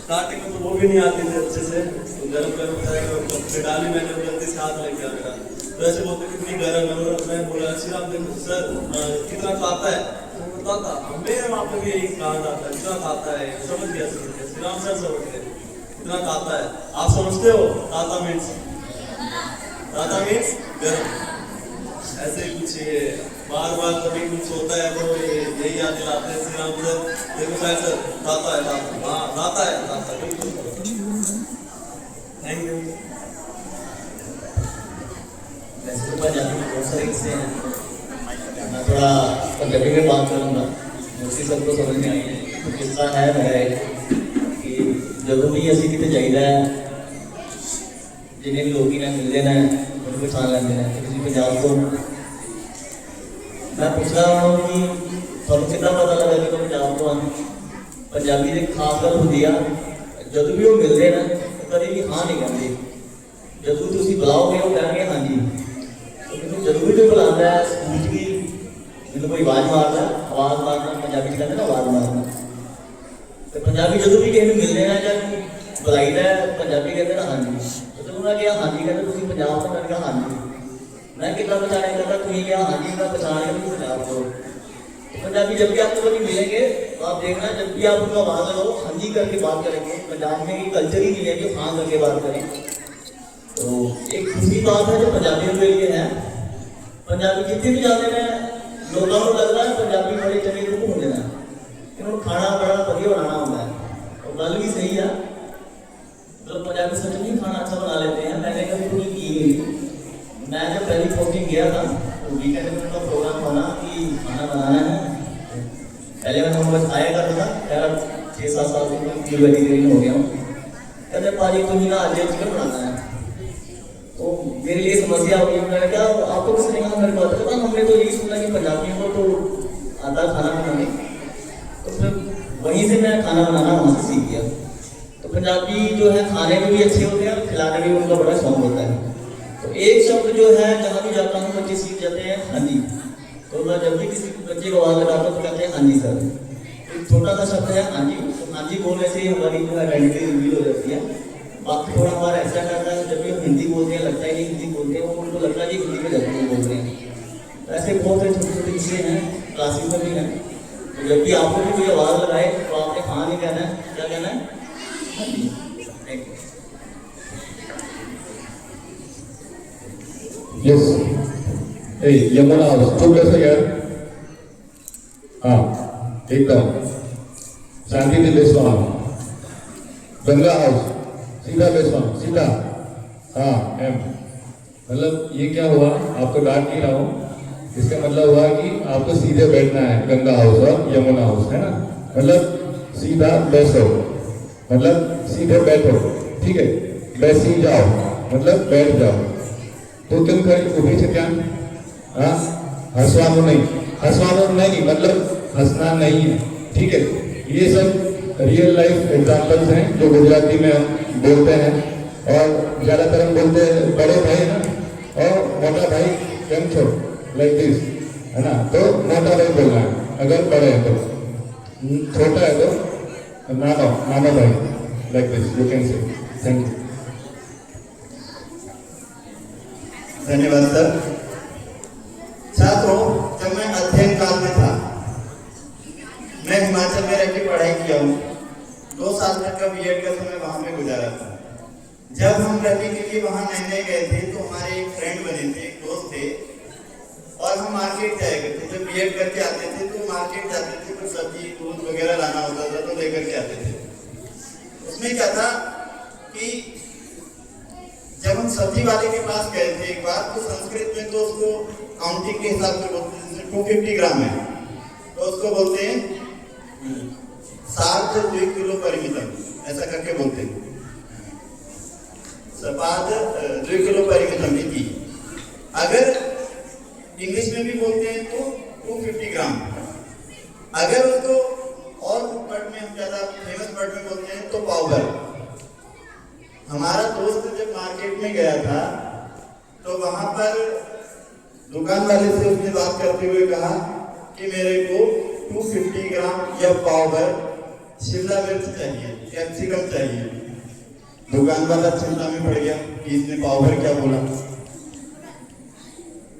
स्टार्टिंग में तो वो भी नहीं आती थी अच्छे से, तो गरम चाय में डाली मैंने गलती से हाथ लग गया मेरा। तो ऐसे बोलते कितनी गर्म है, मैं बोला श्री राम देखो सर कितना खाता है, बताता मेरे वहाँ पे भी यही कहा जाता है कितना खाता है, समझ गया सर। श्री राम सर समझ गए कितना खाता है। आप समझते हो ताता मीन्स गर्म। ऐसे ही कुछ ये बार बार कभी कुछ होता है तो यही याद दिलाते हैं श्री राम सर देखो शायद सर ताता है, हाँ ताता है, ताता बिल्कुल। Thank you. वैसे तो पंजाबी में बहुत सारे किस्से हैं, मैं थोड़ा पंजाबी में बात करूँगा, उसी सबको समझ में आई है। तो किस्सा है मेरा कि जब भी असी कितने जाइदा है जिन्हें लोग ही ना मिलते हैं उनको पहचान लेते हैं। तो किसी पंजाब को मैं पूछ रहा हूँ कि थोड़ा कितना पता लगा कि पंजाब को पंजाबी की खास गल होती है, जब भी वो मिलते हैं ना कभी भी हाँ नहीं कहते। जब तुम बुलाओगे वो कहेंगे हाँ जी। तो मैंने जब भी कोई बुलाता है स्कूल की मैंने कोई आवाज़ मारता है, आवाज़ मारना पंजाबी कहते हैं ना आवाज़ मारना। तो पंजाबी जो भी किसी मिलने ना चाहे बुलाईदा है पंजाबी कहते हैं ना हाँ जी। तो जब उन्होंने कहा हाँ जी कहते तुम पंजाब से, मैंने कहा हाँ जी। मैं कितना पहचाने करता तुम्हें क्या हाँ जी, मैं पहचान लिया पंजाब को। पंजाबी जब भी आपको कभी मिलेंगे तो आप देखना जब भी आप उनका आवाज़ लगाओ हाँ जी करके बात करेंगे। पंजाब में ये कल्चर ही नहीं है कि हाँ करके बात करें। तो एक दूसरी बात है जो पंजाबियों के लिए है, पंजाबी जितने भी जाते हैं लोगों को लगता है पंजाबी बड़े चंगे रूप होते हैं, इन्होंने खाना बड़ा बढ़िया बनाना होता है। और गल भी सही है, मतलब पंजाबी सच में खाना अच्छा बना लेते हैं। मैंने कभी कोई की नहीं। मैं जब पहली पोस्टिंग गया था तो वीकेंड में उनका प्रोग्राम बना कि खाना बनाना है। पहले मैं नॉनवेज खाया करता था, यार 6-7 साल से मैं वेजिटेरियन हो गया हूँ। कहते पाजी तुम्हें ना आज चिकन बनाना है। तो मेरे लिए समस्या होगी, मैंने क्या आपको किसने कहा मेरे बात करता। हमने तो यही सुना कि पंजाबियों को तो आता खाना बनाने, तो फिर वहीं से मैं खाना बनाना वहाँ से सीख गया। तो पंजाबी जो है खाने में भी अच्छे होते हैं और खिलाने में उनका बड़ा शौक होता है। तो एक शब्द जो है जहाँ भी जाता हूँ बच्चे सीख जाते हैं हाँ जी। तो मैं जब भी किसी बच्चे को आवाज़ लगाता हूँ तो कहते हैं हाँ जी सर। एक छोटा सा शब्द है हाँ जी। तो हाँ जी बोलने से ही हमारी जो आइडेंटिटी रिवील हो जाती है। बाकी थोड़ा हमारा ऐसा करता है जब भी हम हिंदी बोलते हैं लगता है कि हिंदी बोलते हैं, वो उनको लगता है कि हिंदी में जब बोल रहे हैं। ऐसे बहुत सारे छोटे छोटे चीज़ें हैं, क्लासेस में भी हैं। तो जब भी आपको भी कोई आवाज़ लगाए तो आपने हाँ नहीं कहना है, क्या कहना है हाँ जी। Thank you. Yes. Hey, Yamuna, stop this here. हाँ एकदम शांति से बेसवान गंगा हाउस सीधा बेसवान सीधा हाँ एम मतलब ये क्या हुआ आपको डांट नहीं रहा हूँ इसका मतलब हुआ कि आपको सीधे बैठना है गंगा हाउस और यमुना हाउस है ना मतलब सीधा बैसो मतलब सीधे बैठो ठीक है बैसी जाओ मतलब बैठ जाओ तो तुम खड़ी उभी से क्या हाँ हंसवानो नहीं मतलब हंसना नहीं है ठीक है ये सब रियल लाइफ एग्जांपल्स हैं जो गुजराती में हम बोलते हैं और ज़्यादातर हम बोलते हैं बड़े भाई ना और मोटा भाई केम छो लाइक दिस है ना तो मोटा भाई बोलना है अगर बड़े हैं तो छोटा है तो नानो भाई like this you can say thank you धन्यवाद सर। छात्रों, जब मैं अध्ययन काल में था मैं हिमाचल में रह के पढ़ाई किया हूँ 2 साल तक का बीएड का समय वहाँ पे गुजारा था। जब हम रहने के लिए वहाँ नए गए थे तो हमारे एक फ्रेंड बने थे एक दोस्त थे और हम मार्केट जाया करते जब बीएड करके आते थे तो मार्केट जाते थे तो सब्जी दूध वगैरह लाना होता था तो लेकर के आते थे। उसमें क्या था कि जब हम सब्जी वाले के पास गए थे एक बार तो संस्कृत में तो उसको काउंटिंग के हिसाब से बोलते हैं जैसे 250 ग्राम है तो उसको बोलते हैं 2 किलो परिमितम ऐसा करके बोलते हैं सपाद 2 किलो परिमितम इति। अगर इंग्लिश में भी बोलते हैं तो 250 ग्राम। अगर उसको और वर्ड में हम ज्यादा फेमस वर्ड में बोलते हैं तो पाव भर। हमारा दोस्त जब मार्केट में गया था तो वहां पर दुकान वाले से उसने बात करते हुए कहा कि मेरे को 250 ग्राम या पाव भर शिमला मिर्च चाहिए कैप्सिकम चाहिए। दुकान वाला चिंता में पड़ गया कि इसने पाव भर क्या बोला।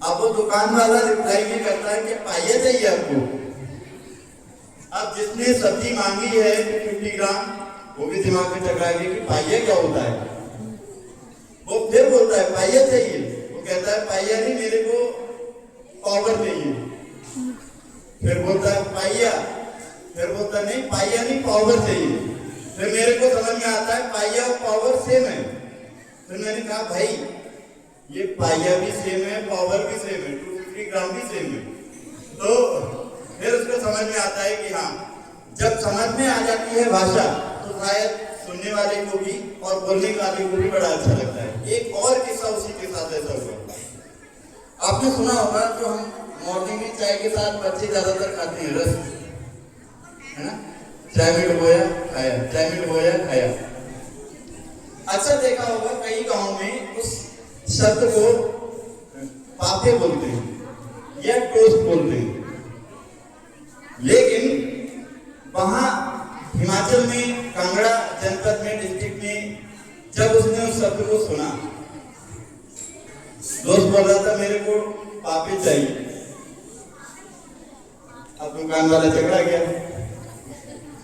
अब वो दुकान वाला रिप्लाई भी करता है कि पाइया चाहिए आपको। अब जिसने सब्जी मांगी है 250 ग्राम वो भी दिमाग में चकरा गया कि पाइया क्या होता है। वो फिर बोलता है पाइया चाहिए। वो कहता है पाइया नहीं मेरे को पावर चाहिए। फिर बोलता है पाइया। फिर बोलता नहीं पाइया नहीं पावर चाहिए। फिर मेरे को समझ में आता है पाइया और पावर सेम है। फिर मैंने कहा भाई ये पाइया भी सेम है पावर भी सेम है 250 ग्राम भी सेम है। तो फिर उसको समझ में आता है कि हाँ जब समझ में आ जाती है भाषा तो शायद सुनने वाले को भी और बोलने वाले को भी बड़ा अच्छा लगता है। एक और किस्सा उसी के साथ ऐसा हुआ। आपने सुना होगा जो हम मॉर्निंग में चाय के साथ बच्चे ज्यादातर खाते हैं रस है ना। चाय में डुबोया खाया चाय में डुबोया खाया। अच्छा देखा होगा कई गांव में उस शब्द को पापे बोलते हैं या टोस्ट बोलते हैं। लेकिन वहां हिमाचल में कांगड़ा जनपद में डिस्ट्रिक्ट में जब उसने उस शब्द को सुना दोस्त बोल रहा था मेरे को पापे चाहिए। अब दुकान वाला झगड़ा गया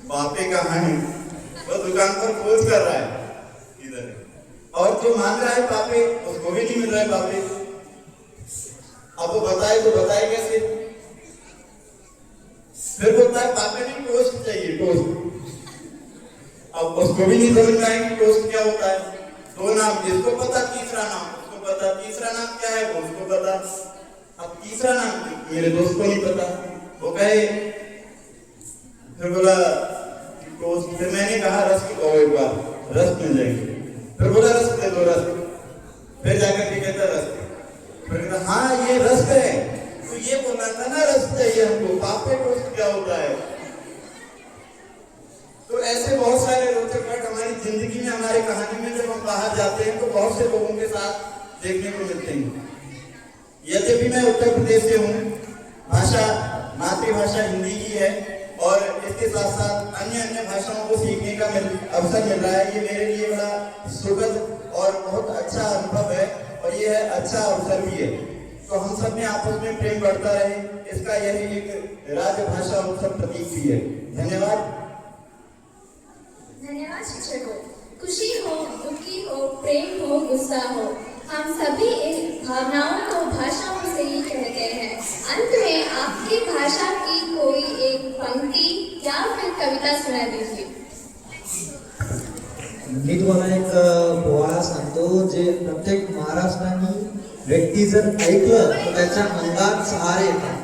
पापे कहाँ है। वो दुकान पर खोज कर रहा है इधर और जो मांग रहा है पापे उसको भी नहीं मिल रहा है पापे। अब वो बताए तो बताए कैसे। फिर बोलता है पापे नहीं टोस्ट चाहिए टोस्ट। अब उसको भी नहीं समझ में आएगी टोस्ट क्या होता है। 2 नाम जिसको पता तीसरा नाम उसको पता तीसरा नाम क्या है वो उसको पता। अब तीसरा नाम मेरे दोस्त को नहीं पता। वो कहे फिर बोला टोस्ट। फिर मैंने कहा रस की एक बार रस मिल जाएगी। फिर बोला रस दे दो रस। फिर जाकर के कहता रस। फिर कहता हाँ ये रस है तो ये बोलना था ना रस चाहिए हमको पापे टोस्ट क्या होता है। तो ऐसे बहुत सारे रोचक पाठ हमारी जिंदगी में हमारे कहानी में जब हम बाहर जाते हैं तो बहुत से लोगों के साथ देखने को मिलते हैं। यद्यपि मैं उत्तर प्रदेश से हूँ भाषा मातृभाषा हिंदी ही है और इसके साथ साथ अन्य भाषाओं को सीखने का अवसर मिल रहा है। ये मेरे लिए बड़ा सुखद और बहुत अच्छा अनुभव है और ये है अच्छा अवसर भी है। तो हम सब में आपस में प्रेम बढ़ता रहे इसका यही एक राजभाषा उत्सव प्रतीक भी है। धन्यवाद। धन्यवाद शिक्षकों। खुशी हो दुखी हो प्रेम हो गुस्सा हो हम सभी इन भावनाओं को भाषाओं से ही कहते हैं। अंत में आपकी भाषा की कोई एक सुना दीजिए। मी तुम्हाला एक पोवाडा सांगतो जे प्रत्येक महाराष्ट्रानी व्यक्ति जर ऐकलं तो त्याच्या अंगात सहारे येतात।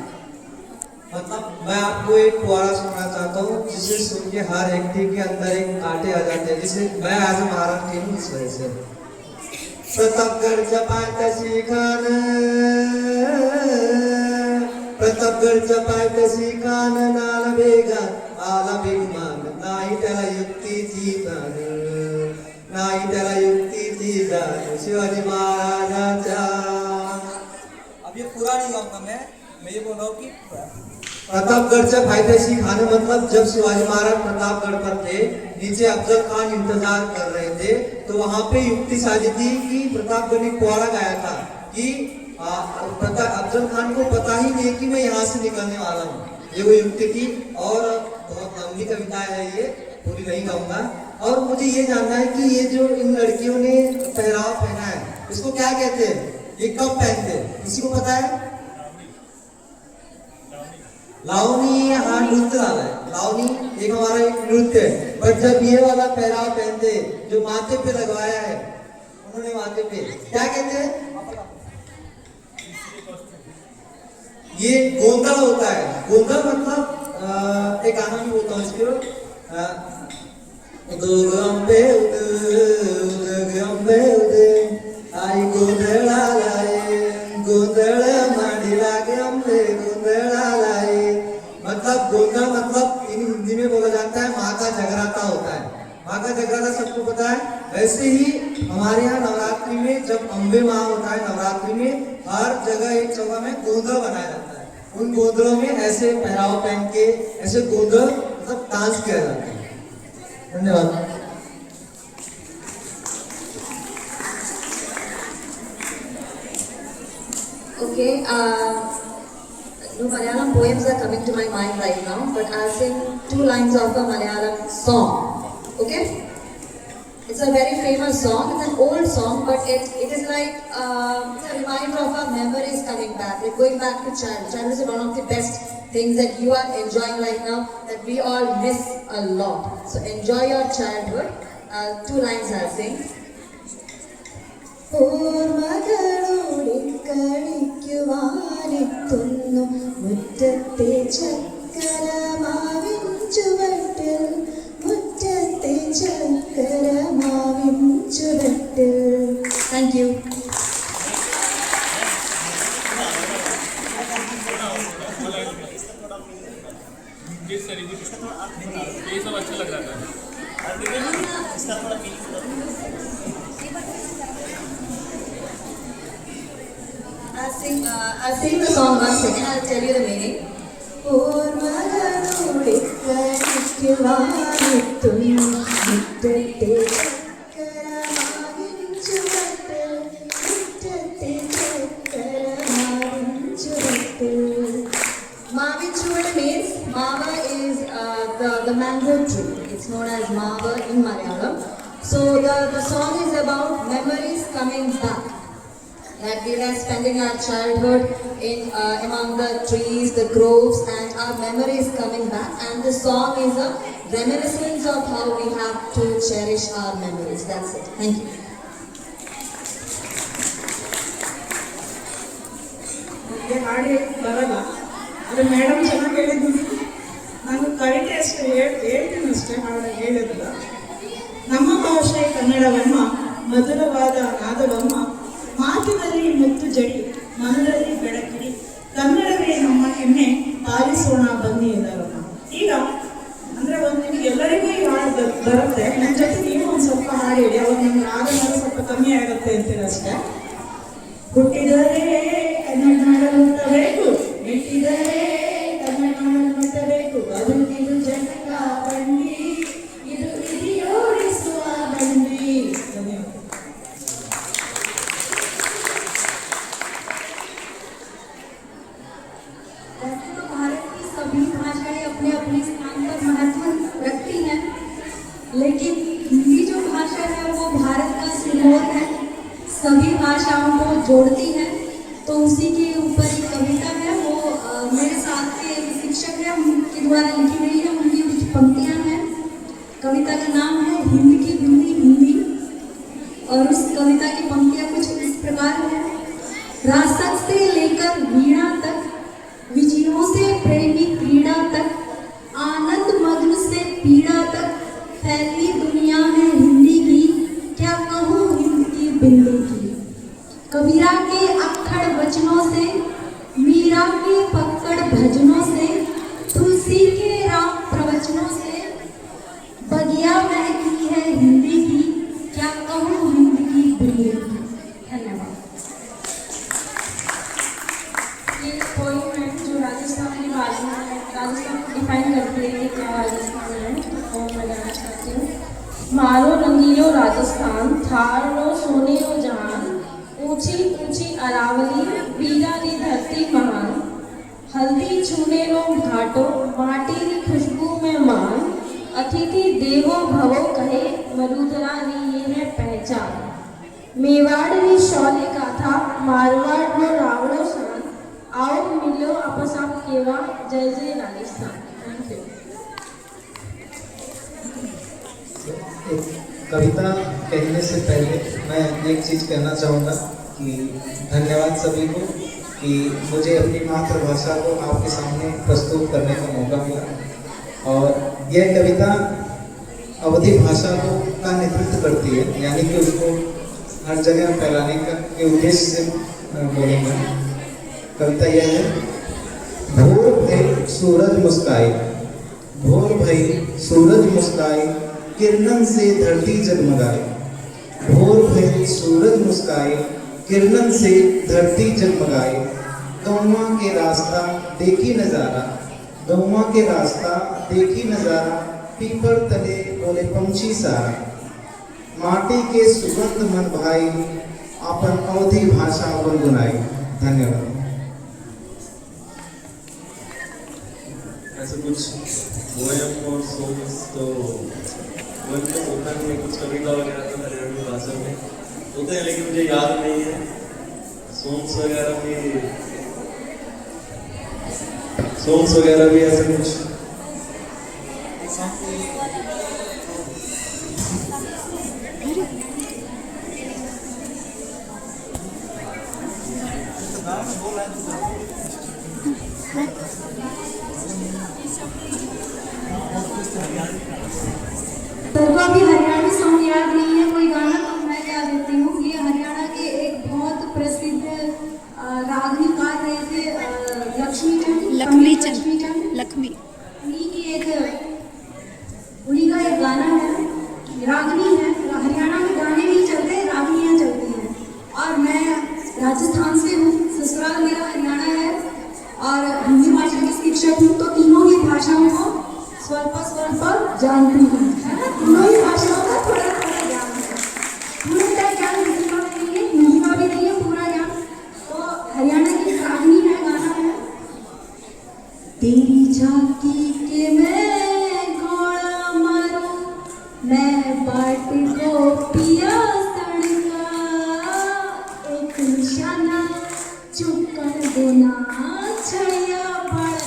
मतलब मैं आपको एक पोवाड़ा सुनना चाहता हूँ जिसे सुन के हर व्यक्ति के अंदर एक कांटे आ जाते हैं, जिसे मैं एज ए महाराष्ट्र हूँ इस वजह से। प्रतापगढ़ पायथ्याशी खान, प्रतापगढ़ पायथ्याशी खान, नाला बेगा आला बेगमान, नाही त्याला युक्तीची जाण, नाही त्याला युक्तीची जाण, शिवाजी महाराजांच्या। अब ये पूरा नहीं गाऊंगा मैं ये बोल रहा हूँ कि प्रतापगढ़ फायदेशी खाने मतलब जब शिवाजी महाराज प्रतापगढ़ पर थे, नीचे अफजल खान इंतजार कर रहे थे, तो वहां पे युक्ति साजी थी कि प्रतापगढ़ ने पोवाड़ा गाया था कि अफजल खान को पता ही नहीं कि मैं यहाँ से निकलने वाला हूँ। ये वो युक्ति थी और बहुत लंबी कविता है, ये पूरी नहीं गाऊंगा। और मुझे ये जानना है कि ये जो इन लड़कियों ने पहराव पहना है इसको क्या कहते हैं, ये कब पहनते हैं, किसी को पता है? लावनी, हाँ नृत्य वाला है, लावनी एक हमारा एक नृत्य है। पर जब ये वाला पहराव पहनते जो माथे पे लगवाया है उन्होंने, माथे पे क्या कहते हैं? ये गोंदल होता है। गोंदल मतलब एक गाना भी बोलता हूँ इसके आई गोंदला लाए, गोंदल मांडी लागे अम्बे, गोंदला लाए। मतलब गोंदल मतलब हिंदी में बोला जाता है माँ का जगराता होता है। माँ का जगराता सबको पता है। वैसे ही हमारे यहाँ नवरात्रि में जब अम्बे माँ होता है, नवरात्रि में हर जगह एक जगह में गोंदल बनाया जाता है। उन गोंदलों में ऐसे पहराव पहन के ऐसे गोंदल मतलब डांस किया जाता है। धन्यवाद। Okay, no Malayalam poems are coming to my mind right now, but I'll sing 2 lines of a Malayalam song. Okay? It's a very famous song. It's an old song, but it is like it's a reminder of our memories coming back, like going back to childhood. Childhood is one of the best things that you are enjoying right now, that we all miss a lot. So enjoy your childhood. 2 lines I'll sing. ഓർമ്മകളോടെ കളിക്കുവാനെത്തുന്നു മുറ്റത്തെ ചക്കരമാവിൻ ചുവട്ടിൽ, മുറ്റത്തെ ചക്കരമാവിൻ ചുവട്ടിൽ. Thank you. ये सब अच्छा लग रहा था। I'll sing the song once again. I'll tell you the meaning. ഓർമ്മകളോടെ കളിക്കുവാനെത്തുന്നു മുറ്റത്തെ ചക്കരമാവിൻ ചുവട്ടിൽ, മുറ്റത്തെ ചക്കരമാവിൻ ചുവട്ടിൽ. Mavin Chuvadu means Mava is the mango tree. It's known as Mava in Malayalam. So the song is about memories coming back. That we were spending our childhood in among the trees, the groves, and our memories coming back. And the song is a reminiscence of how we have to cherish our memories. That's it. Thank you. ಹಾಡಿ ಬರಲ್ಲ, ಆದರೆ madam ಚೆನ್ನಾಗಿ ಹೇಳಿದ್ದೀನಿ. ನಾನು ಕವಿತೆ ಅಷ್ಟೇ ಹೇಳ್ತೀನಿ ಅಷ್ಟೇ, ಹಾಡು ಹೇಳಿಲ್ಲ. ನಮ್ಮ ಭಾಷೆ ಕನ್ನಡವಮ್ಮ, ಮಧುರವಾದ ನಾದವಮ್ಮ, ಮಾತಿನಲ್ಲಿ ಮುತ್ತು ಜಡಿ, ಮನದಲ್ಲಿ ಬೆಳಕಿಡಿ, ಕನ್ನಡವೇ ನಮ್ಮ ಹೆಮ್ಮೆ, ಪಾಲಿಸೋಣ ಬನ್ನಿ ಎಲ್ಲರಮ್ಮ. ಈಗ ಅಂದರೆ ನಿಮಗೆ ಎಲ್ಲರಿಗೂ ಈ ಹಾಡು ಬರುತ್ತೆ, ನನ್ನ ಜೊತೆ ನೀವು ಒಂದು ಸ್ವಲ್ಪ ಹಾಡು ಹೇಳಿ, ಅವಾಗ ನಿಮ್ಗೆ ಆಗೋದು ಸ್ವಲ್ಪ ಕಮ್ಮಿ ಆಗುತ್ತೆ ಅಂತೀರ ಅಷ್ಟೇ. ಹುಟ್ಟಿದರೆ ಕನ್ನಡ ನಾಡಲು ಮುಟ್ಟಬೇಕು, ಮೆಟ್ಟಿದರೆ ಕನ್ನಡ ನಾಡಲು ಮುಟ್ಟಬೇಕು, ಬದುಕಿದು ಜನಕ ಬಂಡಿ, ಇದು ಹಿರಿಯೋಡಿಸುವ ಬಂಡಿ. ಧನ್ಯವಾದ. वैसे तो भारत की सभी भाषाएं अपने अपने स्थान पर महत्व रखती हैं, लेकिन हिंदी जो भाषा है वो भारत का सिरमौर है, सभी भाषाओं को जोड़ती है। तो उसी के ऊपर एक कविता है, वो मेरे साथ के शिक्षक हैं उनके द्वारा लिखी गई है, उनकी कुछ पंक्तियां हैं। कविता का नाम है हिंद की बिंदी हिंदी और उस कविता की पंक्तियां कुछ इस प्रकार है। रासक से लेकर वीणा तक, विजयों से प्रेमी क्रीड़ा तक, आनंद मग्न से पीड़ा तक, फैली दुनिया है हिंदी की, क्या कहूँ हिंद की बिंदी की। कबीरा के अक्खड़ वचनों से, मीरा के पक्कड़ भजनों से, तुलसी के राम प्रवचनों से, बगिया महकी है हिंदी की, क्या कहूँ हिंद की बिंदी की। धन्यवाद। ये पोइम है जो राजस्थान की भाषा है, राजस्थान को डिफाइन करती है कि क्या राजस्थान है, और मैं गाना चाहती हूँ। मारो रंगीलो राजस्थान, थारो सोने ओ जहान, ऊंची ऊंची अरावली, पीरा री धरती महान, हल्दी छूने लो घाटो, माटी री खुशबू में मान, अतिथि देवो भवो कहे, मरुधरा री ये है पहचान। मेवाड़ री शौर्य गाथा, मारवाड़ रो रावणो शान, आओ मिलो अपसाप केवा, जय जय राजस्थान। Thank you. कविता कहने से पहले मैं एक चीज़ कहना चाहूँगा कि धन्यवाद सभी को कि मुझे अपनी मातृभाषा को आपके सामने प्रस्तुत करने का मौका मिला। और यह कविता अवधी भाषा को का नेतृत्व करती है, यानी कि उसको हर जगह फैलाने के उद्देश्य से बोलूँगा। कविता यह है। भोर भई सूरज मुस्काए, भोर भई सूरज मुस्काए, किरणन से धरती जगमगाए। भोर भई सूरज मुस्काए, किरणन से धरती जगमगाए। गौवा के रास्ता देखी नजारा, गौवा के रास्ता देखी नजारा, पीपर तले बोले पंछी सारा। माटी के सुगंध मन भाई, अपन अवधी भाषा गुनगुनाई। धन्यवाद। ऐसे कुछ पोएम और सॉन्ग्स तो पोएम तो होता नहीं है, कुछ कविता वगैरह तो हरियाणवी भाषा में होते हैं, लेकिन मुझे याद नहीं है। सॉन्ग्स वगैरह भी ऐसे कुछ तेरे को अभी हरियाणवी सॉन्ग याद नहीं है कोई गाना, तो मैं गा देती हूँ। ये हरियाणा के एक बहुत प्रसिद्ध रागनीकार रहे थे लक्ष्मी उन्हीं का एक गाना है, रागनी है। हरियाणा में गाने नहीं चलते, रागनियाँ चलती हैं। और मैं राजस्थान से हूँ, ससुराल मेरा हरियाणा है और हिंदी भाषा की शिक्षक हूँ, तो तीनों ही भाषाओं को स्वल्प जानती हूँ, है ना। तीनों ही भाषाओं का थोड़ा थोड़ा ज्ञान है। पूरा ज्ञान हिंदी का भी नहीं है, हिंदी का भी नहीं है पूरा ज्ञान। तो हरियाणा की रागनी है, गाना है। तेरी झांकी के मैं गोला मारूं, मैं बाट को पिया सड़का, एक निशाना चुकन देना छड़िया बढ़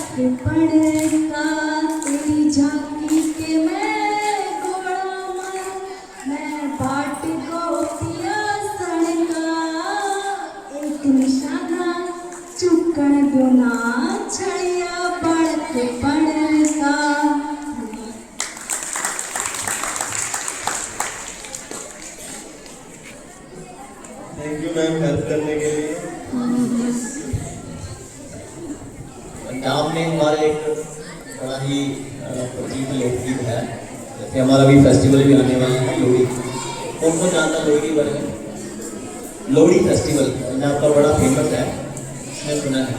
पड़का। तेरी झांकी के मैं गोला मारूं, मैं बाट को पिया सड़का, एक निशाना चुकन देना छड़िया बढ़ पड़का। थैंक यू मैम हेल्प करने के लिए। पंजाब में हमारे एक बड़ा ही प्रचलित लोकगीत है, जैसे हमारा भी फेस्टिवल भी आने वाला है लोहड़ी। कौन कौन जानता है लोहड़ी के बारे में? लोहड़ी फेस्टिवल पंजाब का बड़ा फेमस है, मैंने सुना है।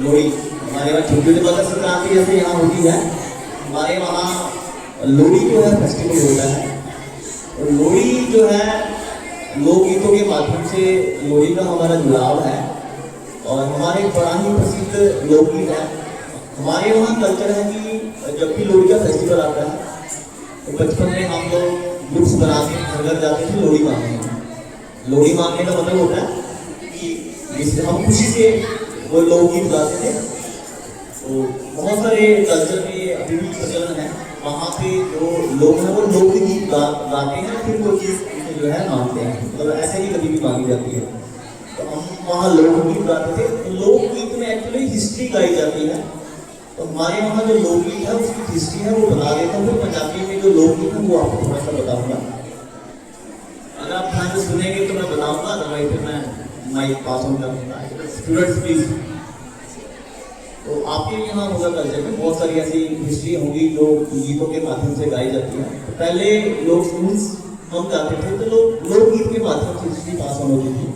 लोहड़ी हमारे वहाँ छोटी छोटी मकर संक्रांति जैसे यहाँ होती है, हमारे वहाँ लोहड़ी जो है फेस्टिवल होता है। और लोहड़ी जो है लोकगीतों के माध्यम से लोहड़ी का हमारा जुड़ाव है और हमारे बड़ा ही प्रसिद्ध लोकगीत है। हमारे वहाँ कल्चर है कि जब भी लोहड़ी का फेस्टिवल आता है तो बचपन में हम लोग ग्रुप्स बना के घर घर जाते थे लोहड़ी मांगने। लोहड़ी मांगने का मतलब होता है कि हम खुशी से वो लोकगीत गाते थे। तो बहुत सारे कल्चर में अभी भी प्रचलन है। वहाँ पे जो लोग हैं वो लोकगीत गाते हैं, फिर वो चीज़ उसे जो है मांगते हैं, मतलब ऐसे ही कभी भी मांगी जाती है। तो हम वहाँ लोकगीत गाते थे। तो लोकगीत में एक्चुअली हिस्ट्री गाई जाती है। तो हमारे वहाँ जो लोकगीत है उसकी हिस्ट्री है वो बता देता हूँ। पंजाबी में जो लोकगीत है वो आपको थोड़ा सा बताऊँगा, अगर आप ध्यान से सुनेंगे तो मैं बताऊँगा, अदरवाइज फिर मैं माइक पास ऑन करूँगा। Students please. तो आपके यहाँ होगा कल्चर में बहुत सारी ऐसी हिस्ट्री होगी जो गीतों के माध्यम से गाई जाती है। तो पहले लोग स्कूल्स हम जाते थे तो लोग लोकगीत के माध्यम से हिस्ट्री पास ऑन होती थी।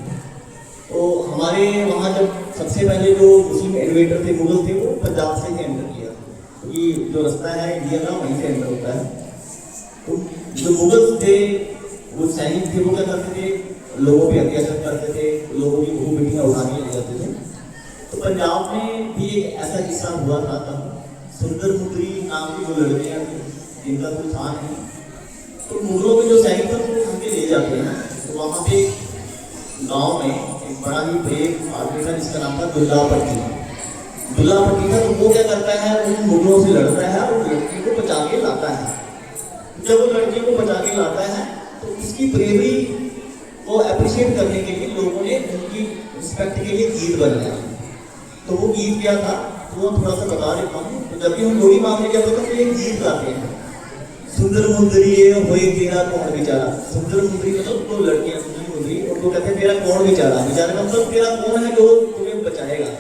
तो हमारे वहाँ जब सबसे पहले जो मुस्लिम एलिवेटर थे, मुगल थे, वो पंजाब से ही एंटर किया, क्योंकि तो जो रास्ता है इंडिया का वहीं से एंटर होता है। तो जो मुगल्स थे वो सैनिक थे, वो क्या करते थे, लोगों पे अत्याचार करते थे, लोगों की बहू बेटियाँ उठा के ले जाते थे। तो पंजाब में भी एक ऐसा किस्सा हुआ था तब, सुंदर मुद्री नाम की जो लड़कियाँ थी जिनका कोई था नहीं, तो मुगलों के जो सैनिक थे वो उनके ले जाते हैं। तो वहाँ पे गांव में एक बड़ा ही ब्रेव आदमी था जिसका नाम था दुल्ला पट्टी। दुल्ला पट्टी था, तो वो क्या करता है, उन मुगलों से लड़ता है और लड़की को बचा के लाता है। जब वो लड़की को बचा के लाता है तो उसकी ब्रेवरी को अप्रिशिएट करने के लिए लोगों ने उनकी रिस्पेक्ट के लिए गीत बनाया। तो वो गीत क्या था तो वो थोड़ा सा बता देता हूँ। तो जब भी हम लोहड़ी मांगने जाते हैं तो ये गीत गाते हैं, सुंदर मुंदरी होए तेरा कौन बेचारा। सुंदर मुंदरी मतलब दो लड़कियां सुंदर मुंदरी, उनको कहते हैं तेरा कौन बेचारा। बेचारा का मतलब तेरा कौन है जो तुम्हें बचाएगा।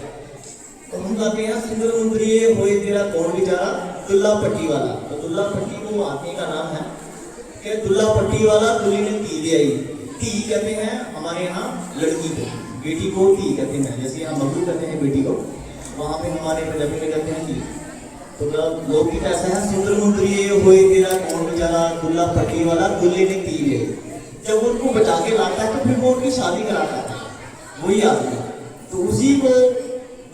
तो हम गाते हैं सुंदर मुंदरी होए तेरा कौन बेचारा, दुल्ला पट्टी वाला। तो दुल्ला पट्टी वो आदमी का नाम है कि दुल्ला पट्टी वाला दुल्हे ने ती ले आई। ती कहते हैं हमारे यहाँ लड़की को, बेटी को ती कहते हैं। जैसे यहाँ मगरू कहते हैं बेटी को, वहाँ पे हमारे पंजाबी में कहते हैं ती। तो लोकगीत ऐसा है, सुंदर मुंदरी होए तेरा कौन बेचारा, दुल्ला पट्टी वाला दुल्हे ने ती ले। जब उनको बचा के लाता है तो फिर वो उनकी शादी कराता है वही आदमी। तो उसी को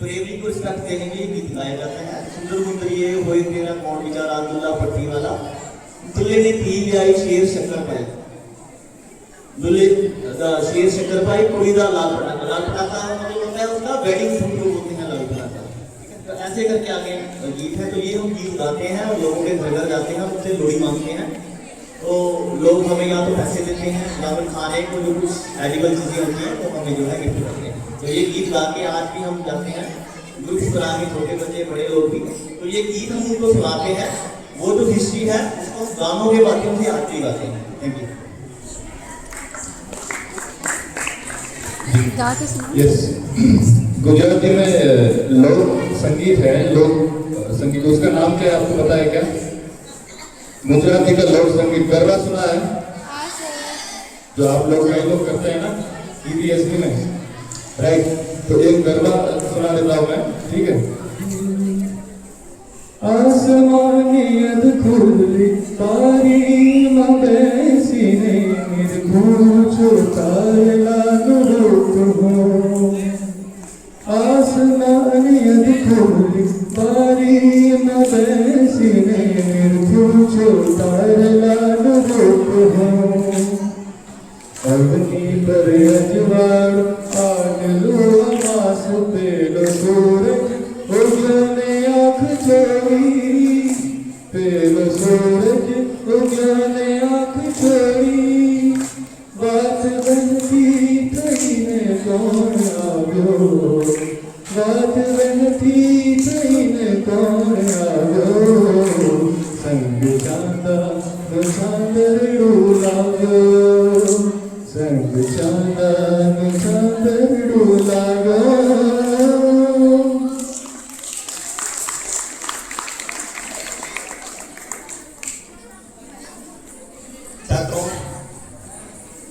ब्रेवरी को रिस्पेक्ट देने के लिए गीत गाया जाता है। सुंदर मुंदरी होए तेरा कौन बेचारा, दुल्ला पट्टी वाला दुल्हे ने ती ले आई, शेर शक्कर पाई। दुल्हे शेर शक्कर पाई, कुड़ी दा लाल पटाखा। लाल पटाखा मतलब होता है उसका वेडिंग सूट जो बोलते हैं, लाल पटाखा। तो ऐसे करके आगे गीत है। तो ये हम गीत गाते हैं और लोगों के घर जाते हैं, उनसे लोहड़ी मांगते हैं। तो लोग हमें या तो पैसे देते हैं या फिर खाने को जो कुछ एडिबल चीज़ें होती हैं वो हमें जो है गिफ्ट करते हैं। तो ये गीत गा के आज भी हम जाते हैं ग्रुप्स बना के, छोटे बच्चे बड़े लोग भी। तो ये गीत हम उनको सुनाते हैं, वो जो हिस्ट्री है उसको गानों के माध्यम से आज भी गाते हैं। Thank you. यस, गुजराती में लोक संगीत है, लोक संगीत, उसका नाम क्या है आपको पता है क्या? गुजराती का लोक संगीत गरबा सुना है? जो आप लोग कई लोग करते हैं ना EPSB में, राइट? तो एक गरबा सुना देता हूँ मैं, ठीक है? आसमानियत खुली तारी मबैसीने निर्भूचो तारला नुरुत हो। आसमानियत खुली तारी मबैसीने निर्भूचो तारला नुरुत हो। अग्नि पर अजवाड़ आग लो मास पेलो सूरज उगने आँख छोड़ी, पेलो सूरज उगने आँख छोड़ी। बात बनती कहीं कौन आगो, बात बनती कहीं कौन आगो। संग चांदा नो चांदर डूलागो, संग चांदा नो चांदर डूलागो।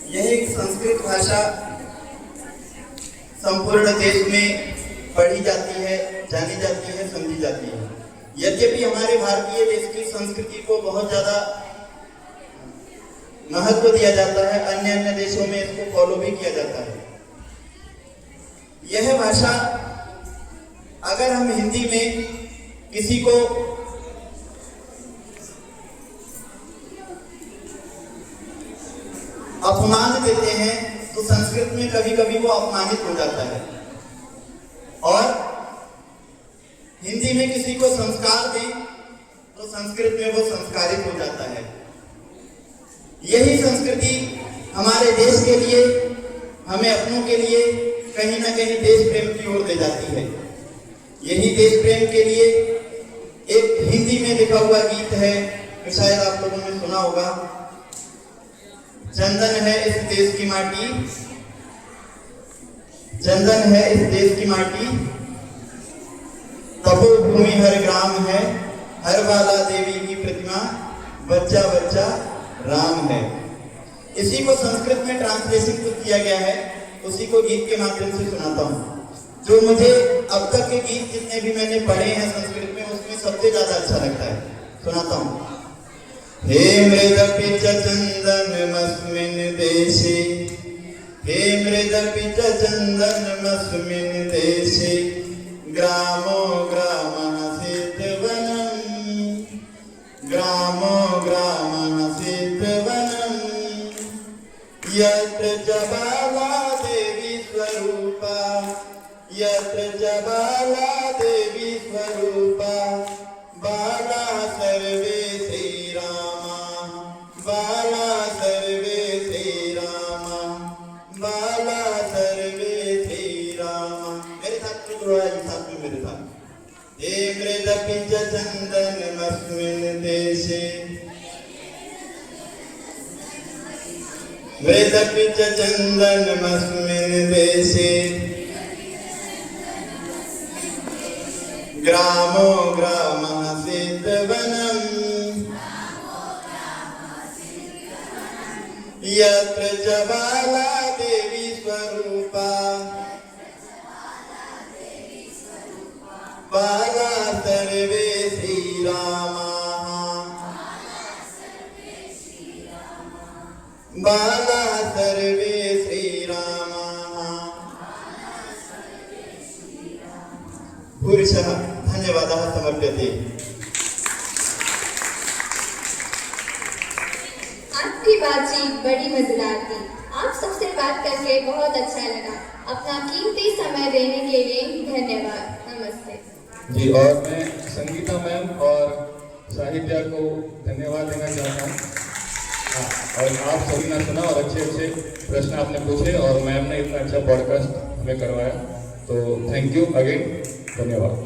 यह एक संस्कृत भाषा संपूर्ण देश में पढ़ी जाती है, जानी जाती है, समझी जाती है। यद्यपि हमारे भारतीय देश की संस्कृति को बहुत ज्यादा महत्व दिया जाता है, अन्य अन्य देशों में इसको फॉलो भी किया जाता है। यह भाषा अगर हम हिंदी में किसी को अपमान देते हैं तो संस्कृत में कभी कभी वो अपमानित हो जाता है। और हिंदी में किसी को संस्कार दें तो संस्कृत में वो संस्कारित हो जाता है। यही संस्कृति हमारे देश के लिए, हमें अपनों के लिए कहीं ना कहीं देश प्रेम की ओर ले जाती है। यही देश प्रेम के लिए एक हिंदी में लिखा हुआ गीत है, तो शायद आप लोगों ने सुना होगा। चंदन है इस देश की माटी, चंदन है इस देश की माटी, तपोभूमि हर ग्राम है, हर बाला देवी की प्रतिमा, बच्चा बच्चा राम है। इसी को संस्कृत में ट्रांसलेशन किया गया है, उसी को गीत के माध्यम से सुनाता हूँ। जो मुझे अब तक के गीत जितने भी मैंने पढ़े हैं संस्कृत में, उसमें सबसे ज्यादा अच्छा लगता है, सुनाता हूँ। हे मृदपि च चन्दनमस्मिन् देशे, हे मृदपि च चन्दनमस्मिन् देशे, ग्रामो ग्रामः सिद्धवनम्, ग्रामो ग्रामः सिद्धवनम्, यत्र च बाला देवी स्वरूपा, यत्र च बाला देवी स्वरूपा, बाला सर्वे श्रीरामा, बाला सर्वे श्रीरामा, बाला सर्वे श्रीरामा। मेरे साथ में थोड़ा साथ में मेरे साथ। हे मृदपि च चन्दनमस्मिन् देशे, मृदपि च चन्दनमस्मिन् देशे, ग्रामो ग्रामः सिद्धवनम्, यत्र च बाला देवी स्वरूपा, बाला सर्वे श्रीरामा, बाला सर्वे श्रीरामा। पुरुषः धन्यवादः समर्प्यते। आपकी बातचीत बड़ी मजेदार थी। आप सबसे बात करके बहुत अच्छा लगा। अपना कीमती समय देने के लिए धन्यवाद। नमस्ते जी। और मैं संगीता मैम और साहित्या को धन्यवाद देना चाहता हूँ। और आप सभी ने सुना और अच्छे अच्छे प्रश्न आपने पूछे और मैम ने इतना अच्छा पॉडकास्ट हमें करवाया, तो थैंक यू अगेन, धन्यवाद।